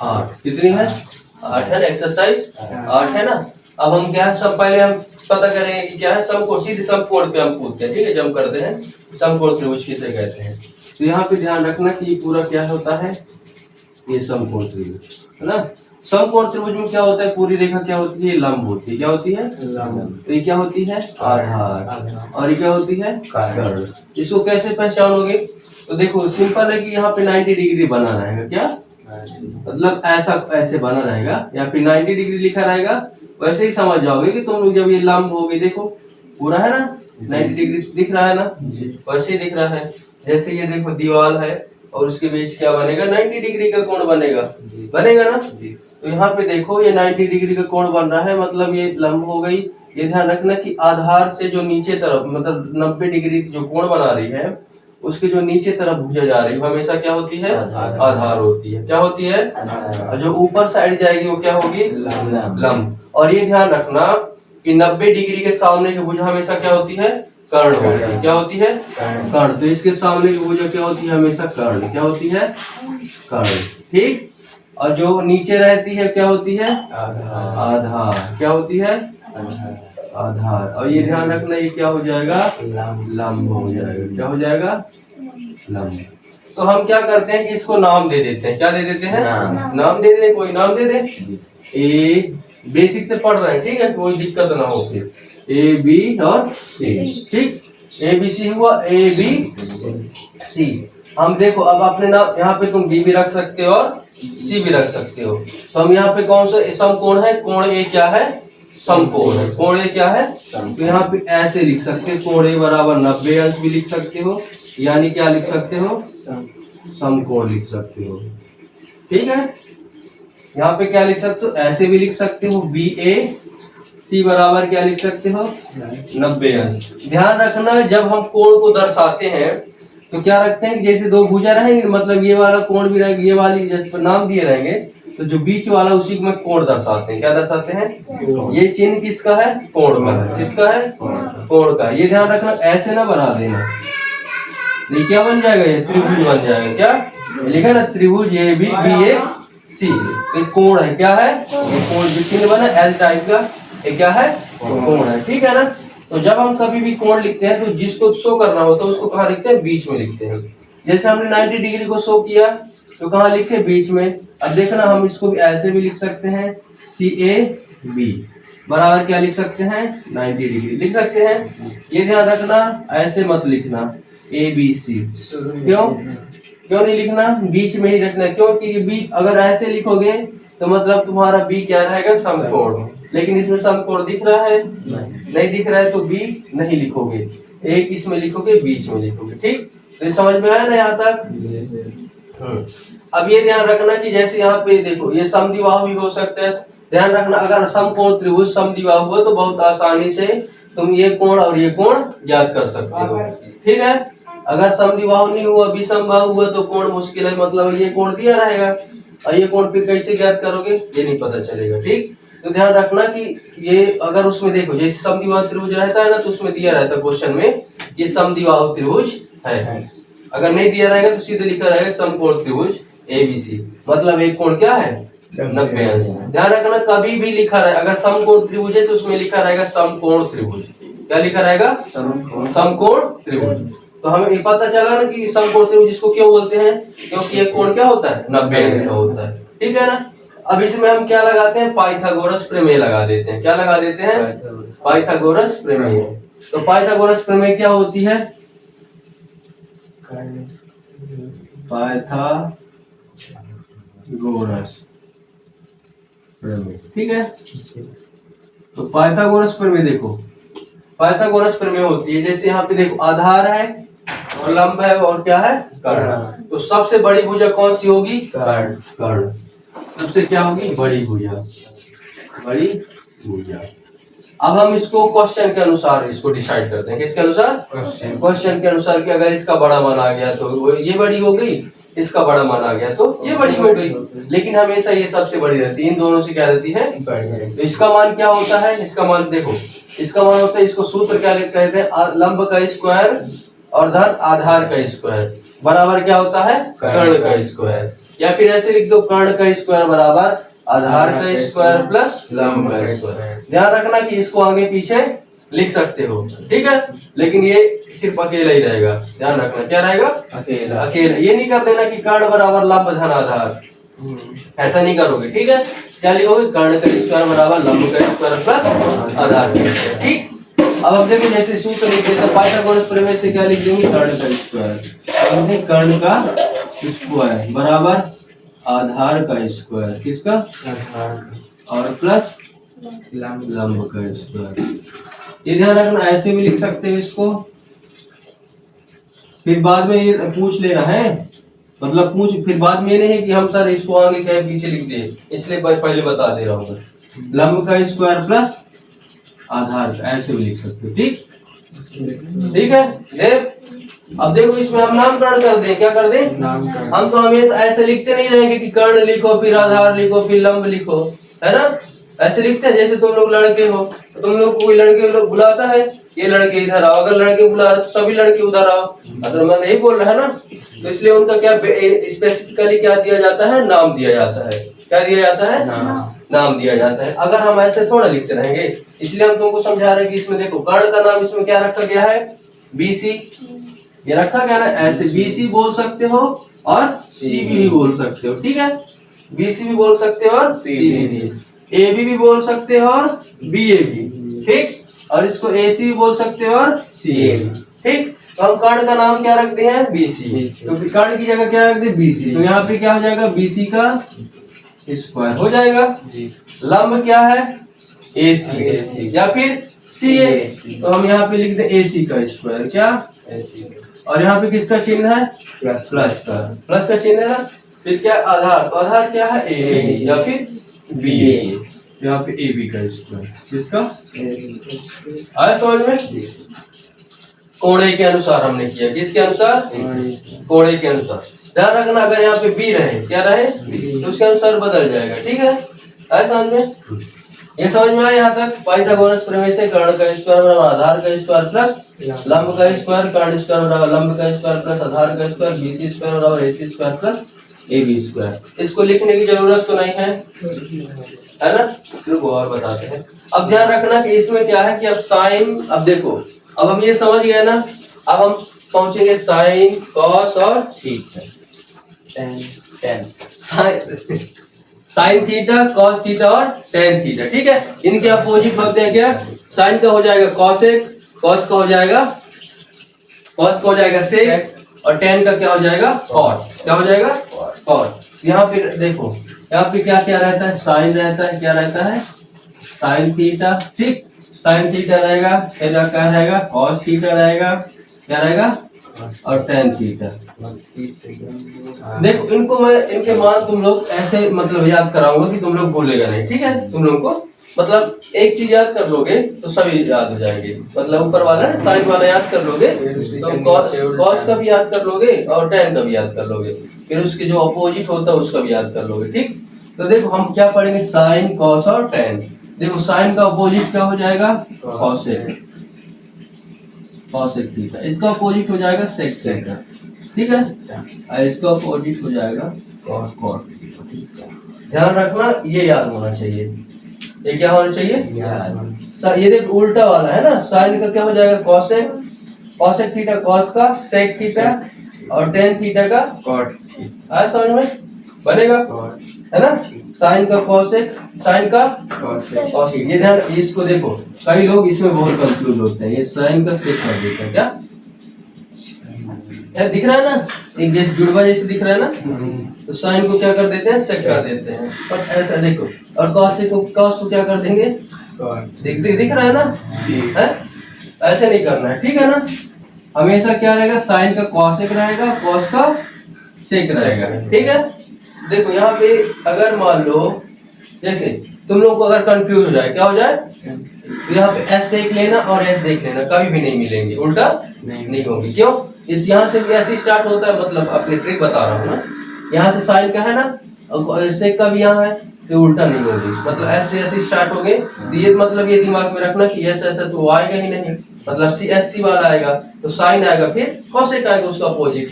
आठ कितनी है? 8 है ना, एक्सरसाइज 8 है ना। अब हम क्या है, सब पहले हम पता करेंगे कि क्या है समकोण, सीधे समकोण पे हम पूछते हैं, ठीक है। जब हम करते हैं समकोण त्रिभुज किसे कहते हैं, तो यहाँ पे ध्यान रखना कि ये पूरा क्या होता है, ये समकोण त्रिभुज है ना। समकोण त्रिभुज में क्या होता है, पूरी रेखा क्या होती है, लंब होती है। क्या होती है? लंब। तो ये क्या होती है? आधार। और ये क्या होती है? कर्ण। इसको कैसे पहचानोगे? तो देखो सिंपल है कि यहाँ पे 90 डिग्री बना रहेगा। क्या मतलब ऐसा ऐसे बना रहेगा, या फिर 90 डिग्री लिखा रहेगा, वैसे ही समझ जाओगे कि तुम लोग जब ये लंब होगे, देखो पूरा है ना, 90 डिग्री दिख रहा है ना, वैसे ही दिख रहा है। जैसे ये देखो दीवार है और उसके बीच क्या बनेगा, 90 डिग्री का कोण बनेगा, बनेगा ना। तो यहाँ पे देखो ये 90 डिग्री का कोण बन रहा है, मतलब ये लंब हो गई। ये ध्यान रखना कि आधार से जो नीचे तरफ, मतलब 90 डिग्री जो कोण बना रही है, उसके जो नीचे तरफ भुजा जा रही है हमेशा क्या होती है? आधार होती है। क्या होती है? और जो ऊपर साइड जाएगी वो क्या होगी? लंब। और ये ध्यान रखना कि 90 डिग्री के सामने की भुजा हमेशा क्या होती है? कर्ण होती है। क्या होती है? कर्ण। तो इसके सामने की भुजा क्या होती है? हमेशा कर्ण। क्या होती है? कर्ण। ठीक। और जो नीचे रहती है क्या होती है? आधार। क्या होती है? आधार। और ये ध्यान रखना ये क्या हो जाएगा? लंब हो जाएगा। क्या हो जाएगा? लंब। तो हम क्या करते हैं कि इसको नाम दे देते हैं। क्या दे देते हैं? नाम दे दे, कोई नाम दे दे। ए बेसिक से पढ़ रहे हैं, ठीक है, कोई दिक्कत ना हो फिर। ए बी और सी, ठीक। ए बी सी हुआ, ए बी सी। हम देखो अब अपने नाम यहाँ पे तुम बी भी रख सकते हो और सी भी रख सकते हो। तो हम यहाँ पे कौन सा समकोण है? कोण ए क्या है? समकोण है। कोण ए क्या है? तो यहाँ पे ऐसे लिख सकते हो, कोण ए बराबर 90 अंश भी लिख सकते हो, यानी क्या लिख सकते हो? समकोण लिख सकते हो, ठीक है। यहाँ पे क्या लिख सकते हो? ऐसे भी लिख सकते हो, बी ए सी बराबर क्या लिख सकते हो? 90 अंश। ध्यान रखना जब हम कोण को दर्शाते हैं तो क्या रखते हैं कि जैसे दो भुजा रहेंगे, मतलब ये वाला कोण भी रहेगा, ये वाली नाम दिए रहेंगे, तो जो बीच वाला उसी में कोण दर्शाते हैं। क्या दर्शाते हैं? ये चिन्ह किसका है? कोण का है। किसका है? कोण का। ये ध्यान रखना, ऐसे ना बना देना, ये क्या बन जाएगा? ये त्रिभुज बन जाएगा। क्या लिखा ना? त्रिभुज ए बी बी ए सी। तो कोण है। क्या है? ये कोण जो चिन्ह बना एल टाइप का, ये क्या है? कोण है, ठीक है ना। तो जब हम कभी भी कोण लिखते हैं तो जिसको शो करना होता है उसको कहाँ लिखते हैं? बीच में लिखते हैं। जैसे हमने 90 डिग्री को शो किया तो कहाँ लिखे? बीच में। अब देखना हम इसको भी ऐसे भी लिख सकते हैं, सी ए बी बराबर क्या लिख सकते हैं? 90 डिग्री लिख सकते हैं। ये ध्यान रखना ऐसे मत लिखना ए बी सी। क्यों नहीं लिखना? बीच में ही रखना, क्योंकि बी अगर ऐसे लिखोगे तो मतलब तुम्हारा बी क्या रहेगा? समकोण। लेकिन इसमें समकोण दिख रहा है? नहीं दिख रहा है तो बी नहीं लिखोगे, एक इसमें लिखोगे, बीच में लिखोगे, ठीक। तो ये समझ में आया ना यहाँ तक? अब ये ध्यान रखना कि जैसे यहाँ पे देखो ये समद्विबाहु भी हो सकता है। ध्यान रखना अगर समकोण त्रिभुज समद्विबाहु हुआ तो बहुत आसानी से तुम ये कोण और ये कोण ज्ञात कर सकते हो, ठीक है। अगर समद्विबाहु नहीं हुआ, विषमबाहु हुआ तो कोण मुश्किल है, मतलब ये कोण दिया रहेगा और ये कोण फिर कैसे ज्ञात करोगे? ये नहीं पता चलेगा, ठीक। तो ध्यान रखना कि ये अगर उसमें देखो जैसे समद्विबाहु त्रिभुज रहता है ना, तो उसमें दिया रहता है क्वेश्चन में ये समद्विबाहु त्रिभुज है। अगर नहीं दिया रहेगा तो सीधे लिखा रहेगा समकोण त्रिभुज एबीसी, मतलब एक कोण क्या है? 90 अंश। ध्यान रखना कभी भी लिखा रहे अगर समकोण त्रिभुज है तो उसमें लिखा रहेगा समकोण त्रिभुज। क्या लिखा रहेगा? समकोण त्रिभुज। तो हमें ये पता चला ना कि समकोण त्रिभुज इसको क्यों बोलते हैं? क्योंकि ये कोण क्या होता है? 90 अंश का होता है, ठीक है ना। अब इसमें हम क्या लगाते हैं? पाइथागोरस प्रमेय लगा देते हैं। क्या लगा देते हैं? पाइथागोरस प्रमेय। तो पाइथागोरस प्रमेय क्या होती है? पाइथागोरस प्रमेय, ठीक है। तो पाइथागोरस प्रमेय देखो, पाइथागोरस प्रमेय होती है जैसे यहाँ पे देखो आधार है और लंब है और क्या है? कर्ण। तो सबसे बड़ी भुजा कौन सी होगी? कर्ण। कर्ण सबसे क्या होगी? बड़ी भुजा, बड़ी भुजा। अब हम इसको क्वेश्चन के अनुसार इसको डिसाइड करते हैं। किसके अनुसार? क्वेश्चन के अनुसार कि अगर इसका बड़ा मान आ गया तो ये बड़ी हो गई, इसका बड़ा मान आ गया तो ये बड़ी हो गई, लेकिन हमेशा ये सबसे बड़ी रहती है। इन दोनों से क्या रहती है? तो इसका मान क्या होता है? इसका मान देखो, इसका मान होता है, इसको सूत्र क्या कहते हैं? लंब का स्क्वायर और धन आधार का स्क्वायर बराबर क्या होता है, कर्ण का स्क्वायर। या फिर ऐसे लिख दो, कर्ण का स्क्वायर बराबर आधार का स्क्वायर प्लस लंब का स्क्वायर। ध्यान रखना कि इसको आगे पीछे लिख सकते हो, ठीक है, लेकिन ये सिर्फ अकेला ही रहेगा। ध्यान रखना क्या रहेगा, अकेला। अकेला ये नहीं कर देना कि कर्ण बराबर लंब धन आधार, ऐसा नहीं करोगे, ठीक है। क्या लिखोगे, कर्ण का स्क्वायर बराबर लंब का स्क्वायर प्लस आधार का स्क्वायर, ठीक। अब हम देखो जैसे सूत्र लिखते हैं, पाइथागोरस प्रमेय से क्या लिख देंगे, कर्ण का स्क्वायर। कर्ण का स्क्वायर बराबर आधार का स्क्वायर, किसका, और प्लस लंब का स्क्वायर। ये ध्यान रखना, ऐसे भी लिख सकते हो इसको, फिर बाद में ये पूछ लेना है, मतलब पूछ फिर बाद में ये नहीं है कि हम सर इसको आगे क्या पीछे लिख दे, इसलिए पहले बता दे रहा हूँ मैं। लंब का स्क्वायर प्लस आधार का, ऐसे भी लिख सकते हो, ठीक, ठीक है। देख अब देखो इसमें हम नामकरण कर दें, क्या कर दें, हम तो हमेशा ऐसे लिखते नहीं रहेंगे कि कर्ण लिखो फिर आधार लिखो फिर लंब लिखो, है ना, ऐसे लिखते हैं। जैसे तुम लोग लड़के हो तो तुम लोग कोई लड़के लोग बुलाता है, ये लड़के इधर आओ, अगर लड़के बुला रहे तो सभी लड़के उधर आओ, अगर मैं नहीं बोल रहा है ना, तो इसलिए उनका क्या स्पेसिफिकली क्या दिया जाता है, नाम दिया जाता है। क्या दिया जाता है, नाम दिया जाता है। अगर हम ऐसे थोड़ा लिखते रहेंगे, इसलिए हम तुमको समझा रहे हैं कि इसमें देखो कर्ण का नाम इसमें क्या रखा गया है, बीसी, ये रखा गया ना, ऐसे बीसी बोल सकते हो और सीबी भी बोल सकते हो, ठीक है, बीसी भी बोल सकते हो और सीबी भी, एबी भी बोल सकते हो और बीएबी, ठीक, और इसको एसी भी बोल सकते हो और सीएबी, ठीक। तो हम कर्ण का नाम क्या रखते हैं, बीसी, तो कर्ण की जगह क्या रख दे, बीसी, तो यहाँ पे क्या हो जाएगा, बीसी का स्क्वायर हो जाएगा। लंब क्या है, एसी, या फिर सीए, तो हम यहाँ पे लिख दे एसी का स्क्वायर, क्या, और यहाँ पे किसका चिन्ह है, प्लस का चिन्ह है ना। फिर क्या, आधार, तो आधार क्या है, ए या फिर बी, यहाँ पे ए बी का स्क्वायर, किसका, आया समझ में। कोणे के अनुसार हमने किया, किसके अनुसार, कोणे के अनुसार। ध्यान रखना अगर यहाँ पे बी रहे, क्या रहे, तो उसके अनुसार बदल जाएगा, ठीक है, आया समझ में। ये समझ में आया यहाँ तक। पाइथागोरस प्रमेय से कर्ण का स्क्वायर बराबर आधार का स्क्वायर प्लस लंब का स्क्वायर, कर्ण स्क्वायर बराबर लंब का स्क्वायर प्लस आधार का स्क्वायर, बीसी स्क्वायर बराबर AC square plus AB square. इसको लिखने की जरूरत तो नहीं है ना, रुको और बताते हैं। अब ध्यान रखना कि इसमें क्या है कि अब साइन, अब देखो अब हम ये समझ गए ना, अब हम पहुंचेंगे साइन, कॉस और theta, sign theta, cos theta और टेन थीटा, ठीक है। इनके अपोजिट होते हैं क्या, साइन का हो जाएगा कॉसेक, कॉस का हो जाएगा सेक, और टेन का क्या हो जाएगा, कॉट, क्या हो जाएगा, कॉट। यहाँ पे देखो, यहाँ पे क्या क्या रहता है, साइन रहता है, क्या रहता है, साइन थीटा, ठीक, साइन थीटा रहेगा, क्या रहेगा, कॉस थीटा रहेगा, क्या रहेगा, और टेन थीटा। देखो इनको मैं, इनके मान तुम लोग ऐसे मतलब याद कराऊंगा कि तुम लोग भूलेगा नहीं, ठीक है। तुम लोग को मतलब एक चीज याद कर लोगे तो सभी याद हो जाएंगे, मतलब ऊपर वाला ना साइन वाला याद कर लोगे तो कॉस का भी याद कर लोगे और टेन का भी याद कर लोगे, फिर उसके जो अपोजिट होता है उसका भी याद कर लोगे, ठीक। तो देखो हम क्या पढ़ेंगे, साइन, कॉस और टेन। देखो साइन का अपोजिट क्या हो जाएगा, कॉसेक, कॉसेक थीटा, इसका अपोजिट हो जाएगा सेक थीटा, ठीक है, और इसका अपोजिट हो जाएगा कॉट थीटा। ध्यान रखना ये याद होना चाहिए, ये क्या होना चाहिए, ये देख उल्टा वाला है ना, साइन का क्या हो जाएगा, कॉसेक, कॉसेक थीटा कॉस का, सेक थीटा और टेन थीटा का कॉट। आया समझ में, बनेगा है ना, साइन का कॉसेक, साइन का कॉसेक। ये ध्यान, इसको देखो कई लोग इसमें बहुत कंफ्यूज होते हैं, ये साइन का सेक कर देते हैं, क्या दिख रहा है ना, एक जैसे जुड़वा जैसे दिख रहा है ना, तो साइन को क्या कर देते हैं, सेक कर देते हैं, पर ऐसा देखो, और कॉस को क्या कर देंगे, दिख रहा है ना, है ऐसे नहीं करना है, ठीक है ना। हमेशा क्या रहेगा, साइन का कॉसेक रहेगा, कॉस का सेक रहेगा, ठीक है। देखो यहाँ पे अगर मान लो जैसे तुम लोग को अगर कंफ्यूज हो जाए, क्या हो जाए, तो यहाँ पे एस देख लेना और एस देख लेना, कभी भी नहीं मिलेंगे, उल्टा नहीं होगी, क्यों, इस यहाँ से भी ऐसे स्टार्ट होता है, मतलब अपनी ट्रिक बता रहा हूँ ना, यहाँ से साइन का है ना, और सेक का भी यहाँ है, तो उल्टा नहीं होगी, मतलब ऐसे ऐसे स्टार्ट हो गए तो ये मतलब ये दिमाग में रखना कि ऐसा ऐसा तो आएगा ही नहीं, मतलब सी एस सी वाला आएगा तो साइन आएगा, फिर कॉसेक आएगा उसका अपोजिट।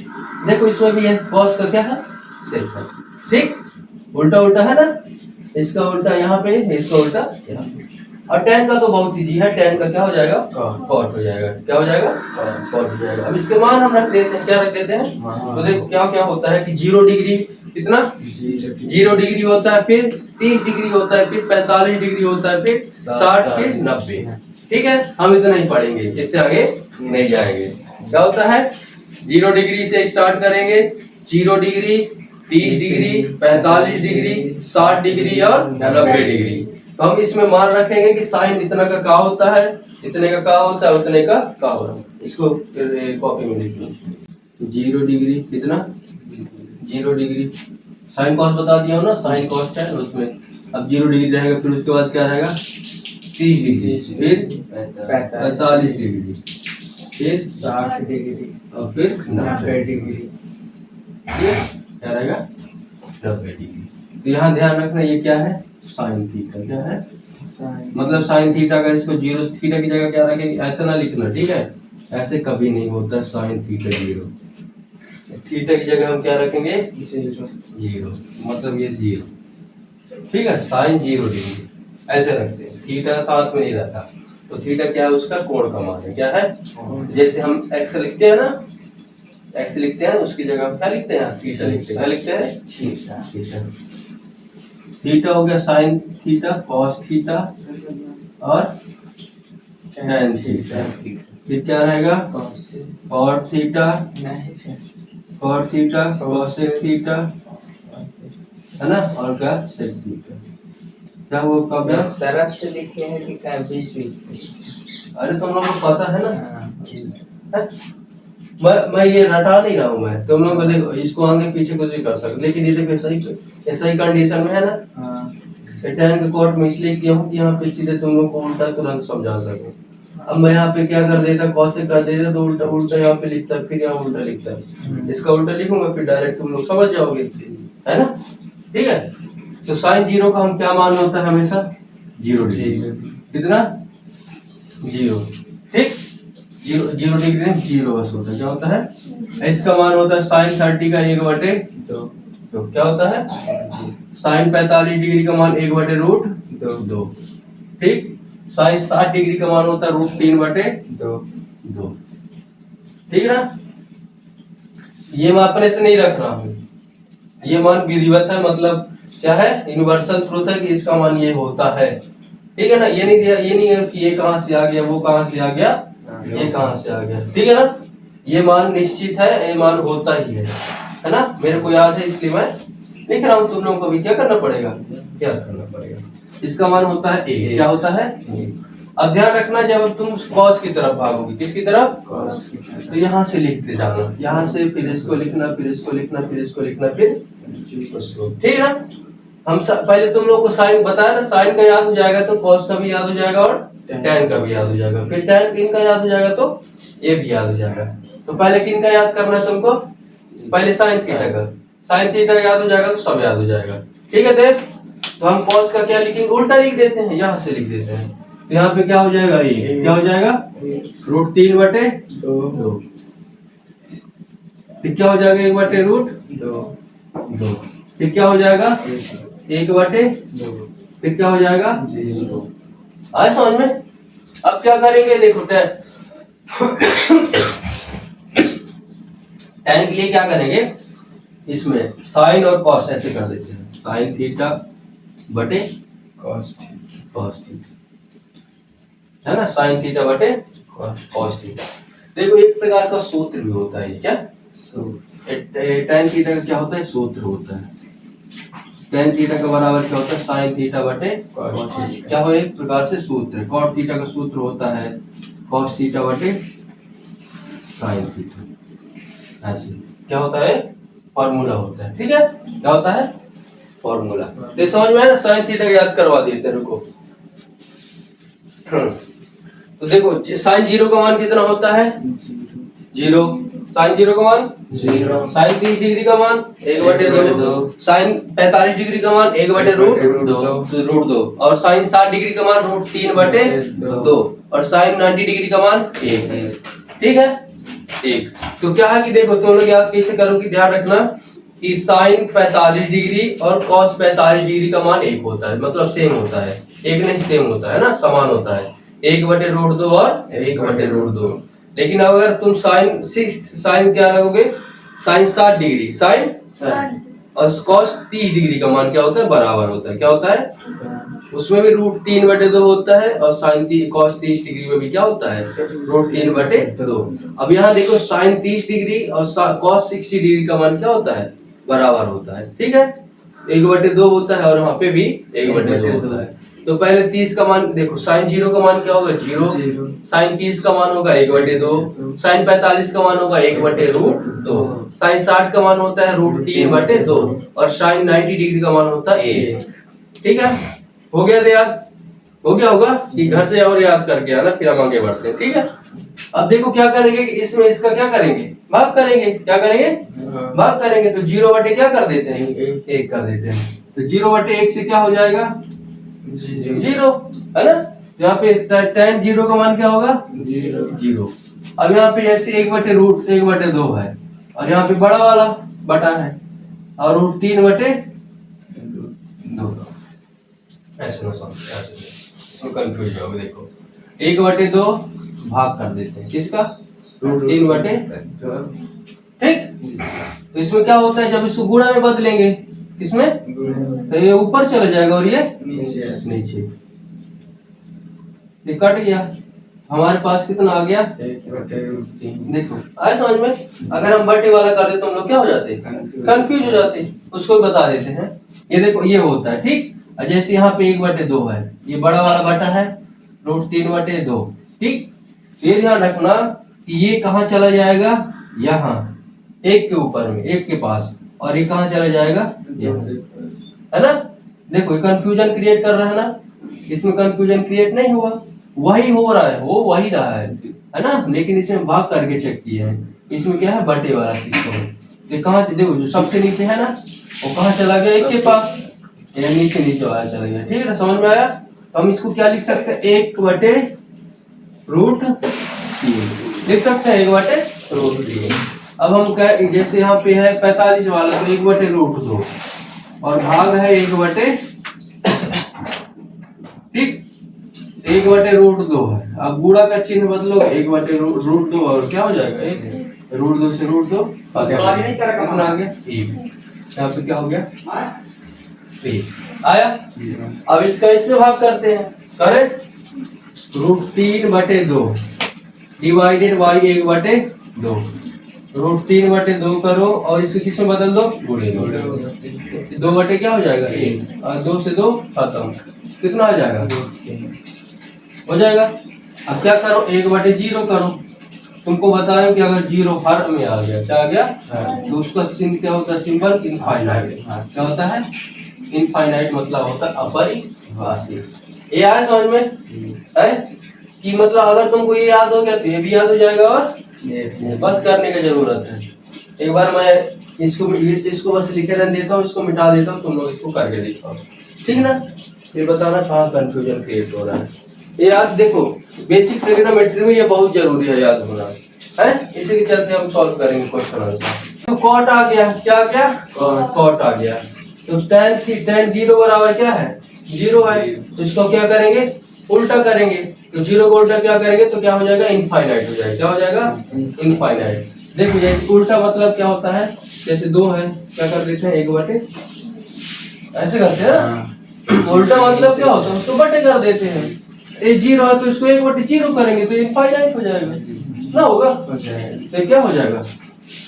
देखो इसमें भी है, कॉस का क्या है सेक है, ठीक, उल्टा उल्टा है ना, इसका उल्टा यहाँ पे, इसका उल्टा यहाँ पे। और tan का तो बहुत इजी है, tan का क्या हो जाएगा कॉट हो जाएगा, क्या हो जाएगा कॉट हो जाएगा। अब इसके मान हम रख देते हैं, क्या रख देते हैं, तो देखो क्या क्या होता है कि 0 डिग्री कितना 0 डिग्री होता है, फिर 30 डिग्री होता है, फिर 45 डिग्री होता है, फिर 60, फिर 90। ठीक है, हम इतना ही पढ़ेंगे, इससे आगे नहीं जाएंगे। क्या होता है 0 डिग्री से स्टार्ट करेंगे, 0 डिग्री 30 डिग्री 45 डिग्री 60 डिग्री और 90 डिग्री। तो हम इसमें मान रखेंगे कि साइन इतना का क्या होता है, इतने का क्या होता है, उतने का क्या होता है। इसको कॉपी में लिख लो, 0 डिग्री कितना 0 डिग्री साइन कॉस बता दिया हो ना, साइन कॉस है उसमें। अब 0 डिग्री रहेगा, फिर उसके बाद क्या रहेगा 30 डिग्री, फिर 45 डिग्री, फिर 60 डिग्री और फिर 90 डिग्री। क्या रहेगा 90 डिग्री। तो यहाँ ध्यान रखना ये क्या है साइन थीटा, क्या है मतलब साइन थीटा। अगर इसको 0 थीटा की जगह क्या रखेंगे, ऐसा ना लिखना, ठीक है, ऐसे कभी नहीं होता साइन थीटा 0, थीटा की जगह हम क्या रखेंगे 0, मतलब ये 0, ठीक है, साइन 0 डिग्री ऐसे रखते हैं, थीटा साथ में नहीं रहता। तो थीटा क्या है उसका कोण का मान है, क्या है, जैसे हम एक्स लिखते हैं ना, एक्स लिखते हैं उसकी जगह हम क्या लिखते हैं थीटा लिखते हैं, क्या लिखते हैं थीटा। थीटा हो गया साइन थीटा, कॉस थीटा और टैन थीटा। फिर क्या रहेगा cot theta, cot theta, cosec theta, है ना, और क्या सेक थीटा। क्या हुआ कब तरफ से लिखे हैं कि क्या बीच बीच? अरे तुम लोगों को पता है ना, मैं ये रटा नहीं रहा हूँ, मैं तुम लोग को देखो, इसको आगे पीछे कुछ भी कर सकते, लेकिन ये देखो ऐसा ही कंडीशन में है ना। टैन के कोट में इसलिए किया हूँ कि यहाँ पे सीधे तुम लोग को उल्टा तुरंत समझा सको। अब मैं यहाँ पे क्या कर देता, कॉसेक कर देता तो उल्टा उल्टा यहाँ पे लिखता, फिर यहाँ उल्टा लिखता, इसका उल्टा लिखूंगा फिर डायरेक्ट तुम लोग समझ जाओगे, है ना, ठीक है। तो साइन 0 का हम क्या मान होता है हमेशा 0 डिग्री, कितना 0, ठीक, 0 डिग्री में 0 बस होता है, क्या होता है, इसका मान होता है साइन 30 का 1/2, तो क्या होता है साइन 45 डिग्री का मान 1/√2, ठीक, साइन 60 डिग्री का मान होता है √3/2, ठीक है ना। ये मापने से नहीं रख रहा हूं, ये मान विधिवत है, मतलब क्या है यूनिवर्सल ट्रूथ है कि इसका मान ये होता है, ठीक है ना। ये नहीं दिया, ये नहीं है कि ये कहां से आ गया, वो कहां से आ गया, ये कहां से आ गया, ठीक है ना। ये मान निश्चित है, ये मान होता ही है ना, मेरे को याद है इसलिए मैं लिख रहा हूं। तुम लोगों को भी क्या करना पड़ेगा, क्या करना पड़ेगा, इसका मान होता है ए, क्या होता है। अब ध्यान रखना जब तुम कॉस की तरफ भागोगे, किसकी तरफ, तो यहाँ से लिखते जाना, यहाँ से फिर इसको लिखना, फिर इसको लिखना, फिर इसको लिखना, फिर उसको, ठीक है ना। हम पहले तुम लोग को साइन बताया ना, साइन का याद हो जाएगा तो कॉस का भी याद हो जाएगा और टैन का भी याद हो जाएगा, फिर टैन किन का याद हो जाएगा तो ये भी याद हो जाएगा। तो पहले किन का याद करना है तुमको, पहले साइन थीटा का, साइन थीटा याद हो जाएगा तो सब याद हो जाएगा, ठीक है। देख तो हम कॉस का क्या लिखेंगे, उल्टा लिख देते हैं, यहाँ से लिख देते हैं, तो यहाँ पे क्या हो जाएगा, ये क्या हो जाएगा √3/2, फिर क्या हो जाएगा 1/√2, फिर क्या हो जाएगा 1/2, फिर क्या हो जाएगा 0। आए समझ में। अब क्या करेंगे देखो, टैन के लिए क्या करेंगे, इसमें साइन और कॉस ऐसे कर देते हैं, साइन थीटा बटे कॉस थीटा, है ना, साइन थीटा बटे कॉस थीटा। देखो एक प्रकार का सूत्र भी होता है, क्या टैन थीटा का क्या होता है, सूत्र होता है, टैन थीटा का बराबर क्या होता है साइन थीटा बटे कॉस थीटा, क्या हो एक प्रकार से सूत्र है। कॉट थीटा का सूत्र होता है कॉस थीटा बटे साइन थीटा, ऐसे क्या होता है फॉर्मूला होता है, ठीक है, क्या होता है फॉर्मूला। तो समझ में है ना, साइन थीटा याद करवा दिए तेरे को। तो देखो साइन 0 का मान कितना होता है 0, साइन 0 का मान 0, साइन 30 डिग्री का मान 1/2, साइन 45 डिग्री का मान 1/√2 और साइन 60 डिग्री का मान √3/2 और साइन 90 डिग्री का मान 1। ठीक है, 1। तो क्या है कि देखो तुम लोग याद कैसे करोगे, ध्यान रखना कि साइन 45 डिग्री और कॉस 45 डिग्री का मान 1 होता है, मतलब सेम होता है, एक नहीं सेम होता है ना, समान होता है, 1/√2 और 1/√2। लेकिन अगर तुम साइन क्या लगोगे, साइन 60 डिग्री साइन और कॉस 30 डिग्री का मान क्या होता है, बराबर होता है, क्या होता है, उसमें भी √3/2 होता है और साइन कॉस 30 डिग्री में भी क्या होता है, √3/2। अब यहाँ देखो साइन 30 डिग्री और कॉस 60 डिग्री का मान क्या होता है, बराबर होता है। ठीक है, 1/2 होता है और वहां पे भी 1/2 होता है। तो पहले 30 का मान देखो, साइन 0 का मान क्या होगा, 0, साइन 30 का मान होगा 1/2, साइन 45 का मान होगा 1/√2, साइन 60 का मान होता है √3/2 और साइन 90 डिग्री का मान होता है 1। ठीक है, हो गया तो याद हो गया होगा कि घर से और याद करके आना, फिर हम आगे बढ़ते हैं। ठीक है, अब देखो क्या करेंगे कि इसमें इसका क्या करेंगे, भाग करेंगे, क्या करेंगे, भाग करेंगे। तो 0/, क्या कर देते हैं, 1 कर देते हैं। तो 0/1 से क्या हो जाएगा, 0 है ना। यहाँ पे tan 0 का मान क्या होगा, 0। अब यहाँ पे जैसे 1/√1/2 है और यहाँ पे बड़ा वाला बटा है और √3/2 ऐसे ना समझ कंफ्यूज हो। देखो 1/2 भाग कर देते हैं किसका, √3/2। ठीक, तो इसमें क्या होता है, जब इसको गुणा में बदलेंगे किसमें, तो ये ऊपर चला जाएगा और ये नीचे, ये कट गया, हमारे पास कितना आ गया, 1/√3। देखो आए समझ में। अगर हम बटे वाला कर देते तो हम लोग क्या हो जाते, कंफ्यूज हो जाते, उसको भी बता देते हैं। ये देखो ये होता है, ठीक। जैसे यहाँ पे 1/2 है, ये बड़ा वाला बटा है √3/2। ठीक, ये ध्यान रखना कि ये कहाँ चला जाएगा, यहाँ 1 के ऊपर में, 1 के पास, और ये कहाँ चला जाएगा, है ना। देखो ये कंफ्यूजन क्रिएट कर रहा है ना, इसमें कंफ्यूजन क्रिएट नहीं हुआ, वही हो रहा है, वो वही रहा है ना। लेकिन इसमें भाग करके चेक किए हैं, इसमें क्या है, बटे वाला सिस्टम। ये कहाँ से देखो, जो सबसे नीचे है ना वो कहाँ चला गया, 1 के पास, या नीचे वाला चला गया। ठीक है ना, समझ में आया। तो हम इसको क्या लिख सकते हैं, 1/√3 लिख सकते हैं, 1/√3। अब हम क्या, जैसे यहाँ पे है 45 वाला, तो 1/√2 और भाग है 1/, ठीक, 1/√2 है। अब गुणा का चिन्ह बदलो, 1/√2 और क्या हो जाएगा, 1/√2 से √2 कितना आ गया, 1। यहाँ पे क्या हो गया, 3 आया। अब इसका इसमें भाग करते हैं, करें, √3/2 डिवाइडेड बाई 1/2, √3/2 करो और इसको किसमें बदल दो, गुणे 2 क्या हो जाएगा, 1 और 2 से 2 खत्म, कितना आ जाएगा, हो जाएगा। अब क्या करो, 1/0 करो। तुमको बताया कि अगर 0 हर में आ गया, क्या आ गया, तो उसका चिन्ह क्या होता है, सिंबल इनफाइनाइट। क्या होता है, इनफाइनाइट मतलब होता है अपरिभाषित। ये आया समझ में है कि मतलब अगर तुमको ये याद हो गया तो ये भी याद हो जाएगा, और बस करने की जरूरत है। एक बार मैं इसको बस लिखे रहने देता हूँ, इसको मिटा देता हूँ, तुम लोग इसको करके देखो, ठीक ना। फिर बताना कहाँ कंफ्यूजन क्रिएट हो रहा है। ये याद देखो, बेसिक ट्रिग्नोमेट्री में ये बहुत जरूरी है याद होना है। इसी के चलते हम सॉल्व करेंगे क्वेश्चन आंसर। तो कॉट आ गया, क्या क्या, कॉट आ गया। तो tan 0 बराबर क्या है, 0 है। तो इसको क्या करेंगे, उल्टा करेंगे। तो 0 को उल्टा क्या करेंगे, तो क्या हो जाएगा, इनफाइनाइट हो जाएगा। क्या हो जाएगा, इनफाइनाइट। देखो जैसे उल्टा मतलब क्या होता है, जैसे 2 है, क्या कर देते हैं, 1/, ऐसे करते हैं ना। उल्टा मतलब क्या होता है, उसको बटे कर देते हैं। ये 0 है तो इसको 1/0 करेंगे तो इनफाइनाइट हो जाएगा ना, होगा तो क्या हो जाएगा,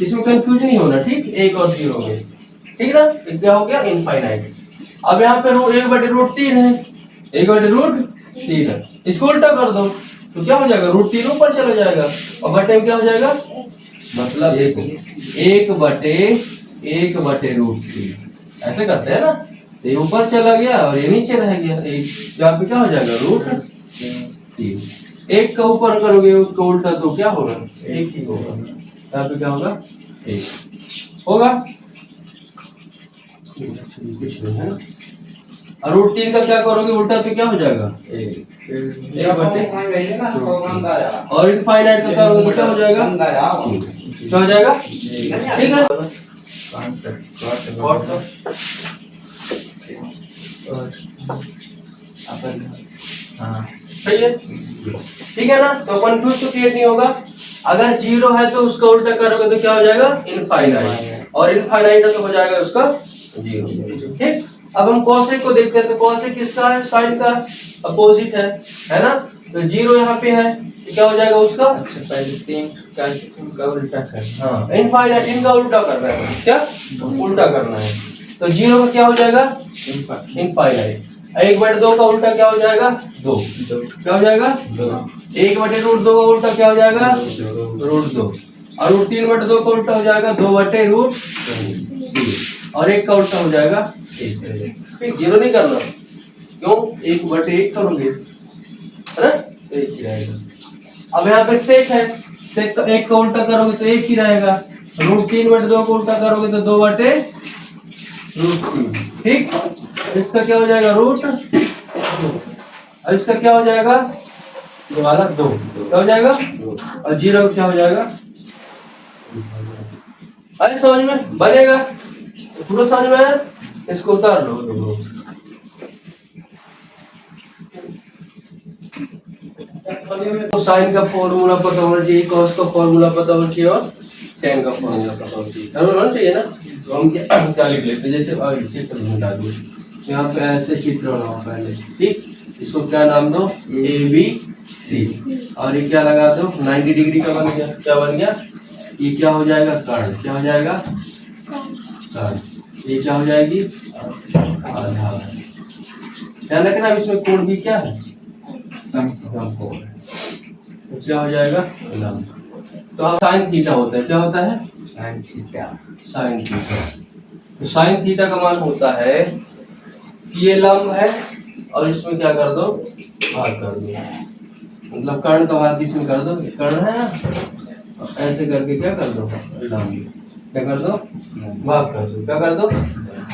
इसमें कंफ्यूज नहीं होना, ठीक, 1 और 0 में, ठीक ना। क्या हो गया, इनफाइनाइट। अब यहाँ पे 1/√3 है, 1/√3 है, इसको उल्टा कर दो तो क्या हो जाएगा, √3 ऊपर चला जाएगा और बटे में क्या हो जाएगा, मतलब 1/√3 ऐसे करते हैं ना। ये ऊपर चला गया और ये नीचे रह गया, यहाँ पे क्या हो जाएगा, √3। 1 का ऊपर करोगे उसको उल्टा तो क्या होगा, 1 ही होगा। यहाँ पे क्या होगा 1 होगा, कुछ नहीं है ना। और रूट 3 का क्या करोगे उल्टा तो क्या हो जाएगा 1 बटे, और इनफाइनाइट का करोगे तो क्या हो जाएगा, क्या हो जाएगा, ठीक है। सही है, ठीक है ना। तो कंफ्यूज तो क्रिएट नहीं होगा। अगर 0 है तो उसका उल्टा करोगे तो क्या हो जाएगा इनफाइनाइट, और इनफाइनाइट है तो हो जाएगा उसका 0, ठीक। अब हम कॉसेक को देखते हैं, तो कॉसेक किसका है, साइन का अपोजिट है ना। तो 0 यहाँ पे है तो क्या हो जाएगा उसका, अच्छा पहले 3 का उल्टा कर, हाँ इनफाइनाइट, इनका उल्टा करना है, क्या उल्टा करना है। तो 0 का क्या हो जाएगा इनफाइनाइट, 1/2 का उल्टा क्या हो जाएगा 2, क्या हो जाएगा 1/√2 का उल्टा क्या हो जाएगा √2, और √3/2 का उल्टा हो जाएगा 2/√3, और 1 का उल्टा हो जाएगा 1। 0 नहीं करना, क्यों 1/1 करोगे है ना, तो 1 ही रहेगा। अब यहाँ पे सेक है, सेक का 1 का उल्टा करोगे तो 1 ही रहेगा, √3/2 का उल्टा करोगे तो 2/√3, ठीक। इसका क्या हो जाएगा रूट, और इसका क्या हो जाएगा ये वाला 2, क्या हो जाएगा, और 0 क्या हो जाएगा। अरे समझ में बनेगा, पूरा समझ में आया, इसको उतार लो। तो साइन का फॉर्मूला पता होना चाहिए, कॉस का फॉर्मूला पता होना चाहिए, और टेन का फॉर्मूला पता होना चाहिए, होना चाहिए ना। तो हम क्या लिख लेते हैं, जैसे चित्र बना दो, यहाँ पे ऐसे चित्र बनाओ पहले, ठीक। इसको क्या नाम दो ABC, और ये क्या लगा दो 90 डिग्री का बन गया, क्या बन गया, ये क्या हो जाएगा कर्ण, क्या हो जाएगा कर्ण, ये क्या हो जाएगी आधार। ध्यान रखना अब इसमें कोण भी क्या है समकोण, तो क्या हो जाएगा लंब। तो अब साइन थीटा होता है, क्या होता है साइन थीटा, साइन थीटा। तो साइन थीटा का मान होता है कि ये लंब है और इसमें क्या कर दो भाग कर दो, मतलब कर्ण का भाग इसमें कर दो, कर्ण है ना, ऐसे करके क्या कर दो लंब, क्या कर दो भाग कर दो, क्या कर दो,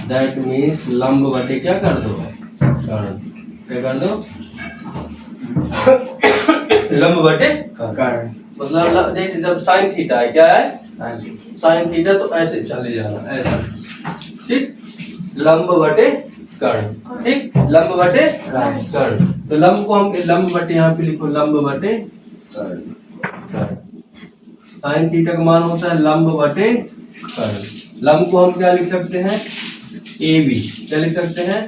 दैट मीन्स लंब बटे क्या कर दो कर्ण, क्या कर दो लंब बटे कर्ण, मतलब जैसे जब साइन थीटा है क्या है साइन थीटा, तो ऐसे चले जाना ऐसा, ठीक, लंब बटे कर्ण, ठीक, लंब बटे कर्ण। तो लंब को हम लंब बटे यहाँ पे लिखो लंब बटे कर्ण, साइन थीटा का मान होता है लंब बटे कर्ण। लंब को हम क्या लिख सकते हैं AB, क्या लिख सकते हैं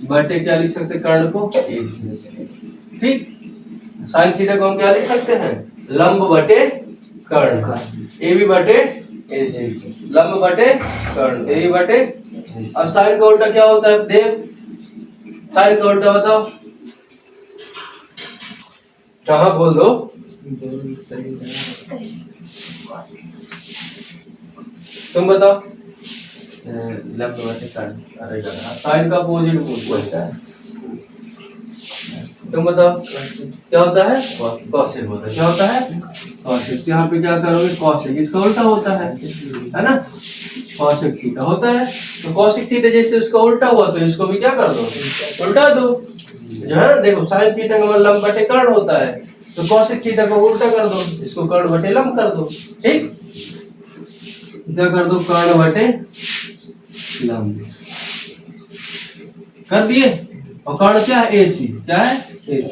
बटे क्या लिख सकते हैं कर्ण को AC, ठीक। साइन थीटा को हम क्या लिख सकते हैं लंब बटे कर्ण, AB बटे AC, लंब बटे कर्ण AB बटे। अब साइन का उल्टा क्या होता है देव, साइन का उल्टा बताओ, कहाँ बोल दो, तुम बताओ लंब बटे कर्ण, अरे साइन का अपोजिट बोलता है, तुम बताओ क्या होता है कॉसेक होता है, क्या होता है कॉसेक। यहाँ पे क्या करोगे कॉसेक, इसका उल्टा होता है ना, कॉसेक थीटा होता है। तो कॉसेक थीटा जैसे उसका उल्टा हुआ तो इसको भी क्या कर दो उल्टा दो, जो है ना। देखो साइन थीटा का मतलब लंब बटे कर्ण होता है, तो कॉसेक थीटा को उल्टा कर दो, इसको कर्ण बटे लंब कर दो, ठीक। क्या कर दो कर्ण बटे लंब कर दिए, और कर्ण क्या है AC, क्या है AC,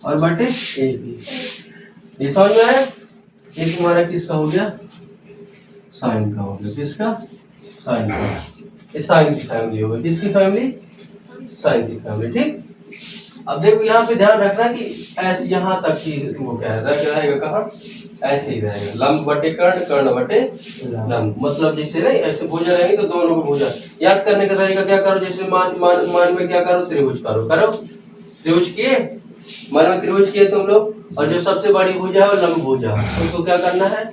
और बटे AB, ये समझ में आया। ये तुम्हारा किसका हो गया साइन का हो गया, किसका साइन का, ये साइन की फैमिली हो गई, किसकी फैमिली साइन की फैमिली, ठीक। अब देखो यहाँ पे ध्यान रखना कि ऐसे यहाँ तक ही वो क्या रहेगा कहाँ ऐसे ही रहेगा, लंब बटे कर्ण कर्ण बटे लंब, मतलब जैसे नहीं ऐसे भुजा रहेंगे तो दोनों को भुजा याद करने का तरीका क्या करो, जैसे मान में क्या करो त्रिभुज करो त्रिभुज किए, मन में त्रिभुज किए तुम लोग, और जो सबसे बड़ी भुजा है वो लंब भुजा, उसको क्या करना है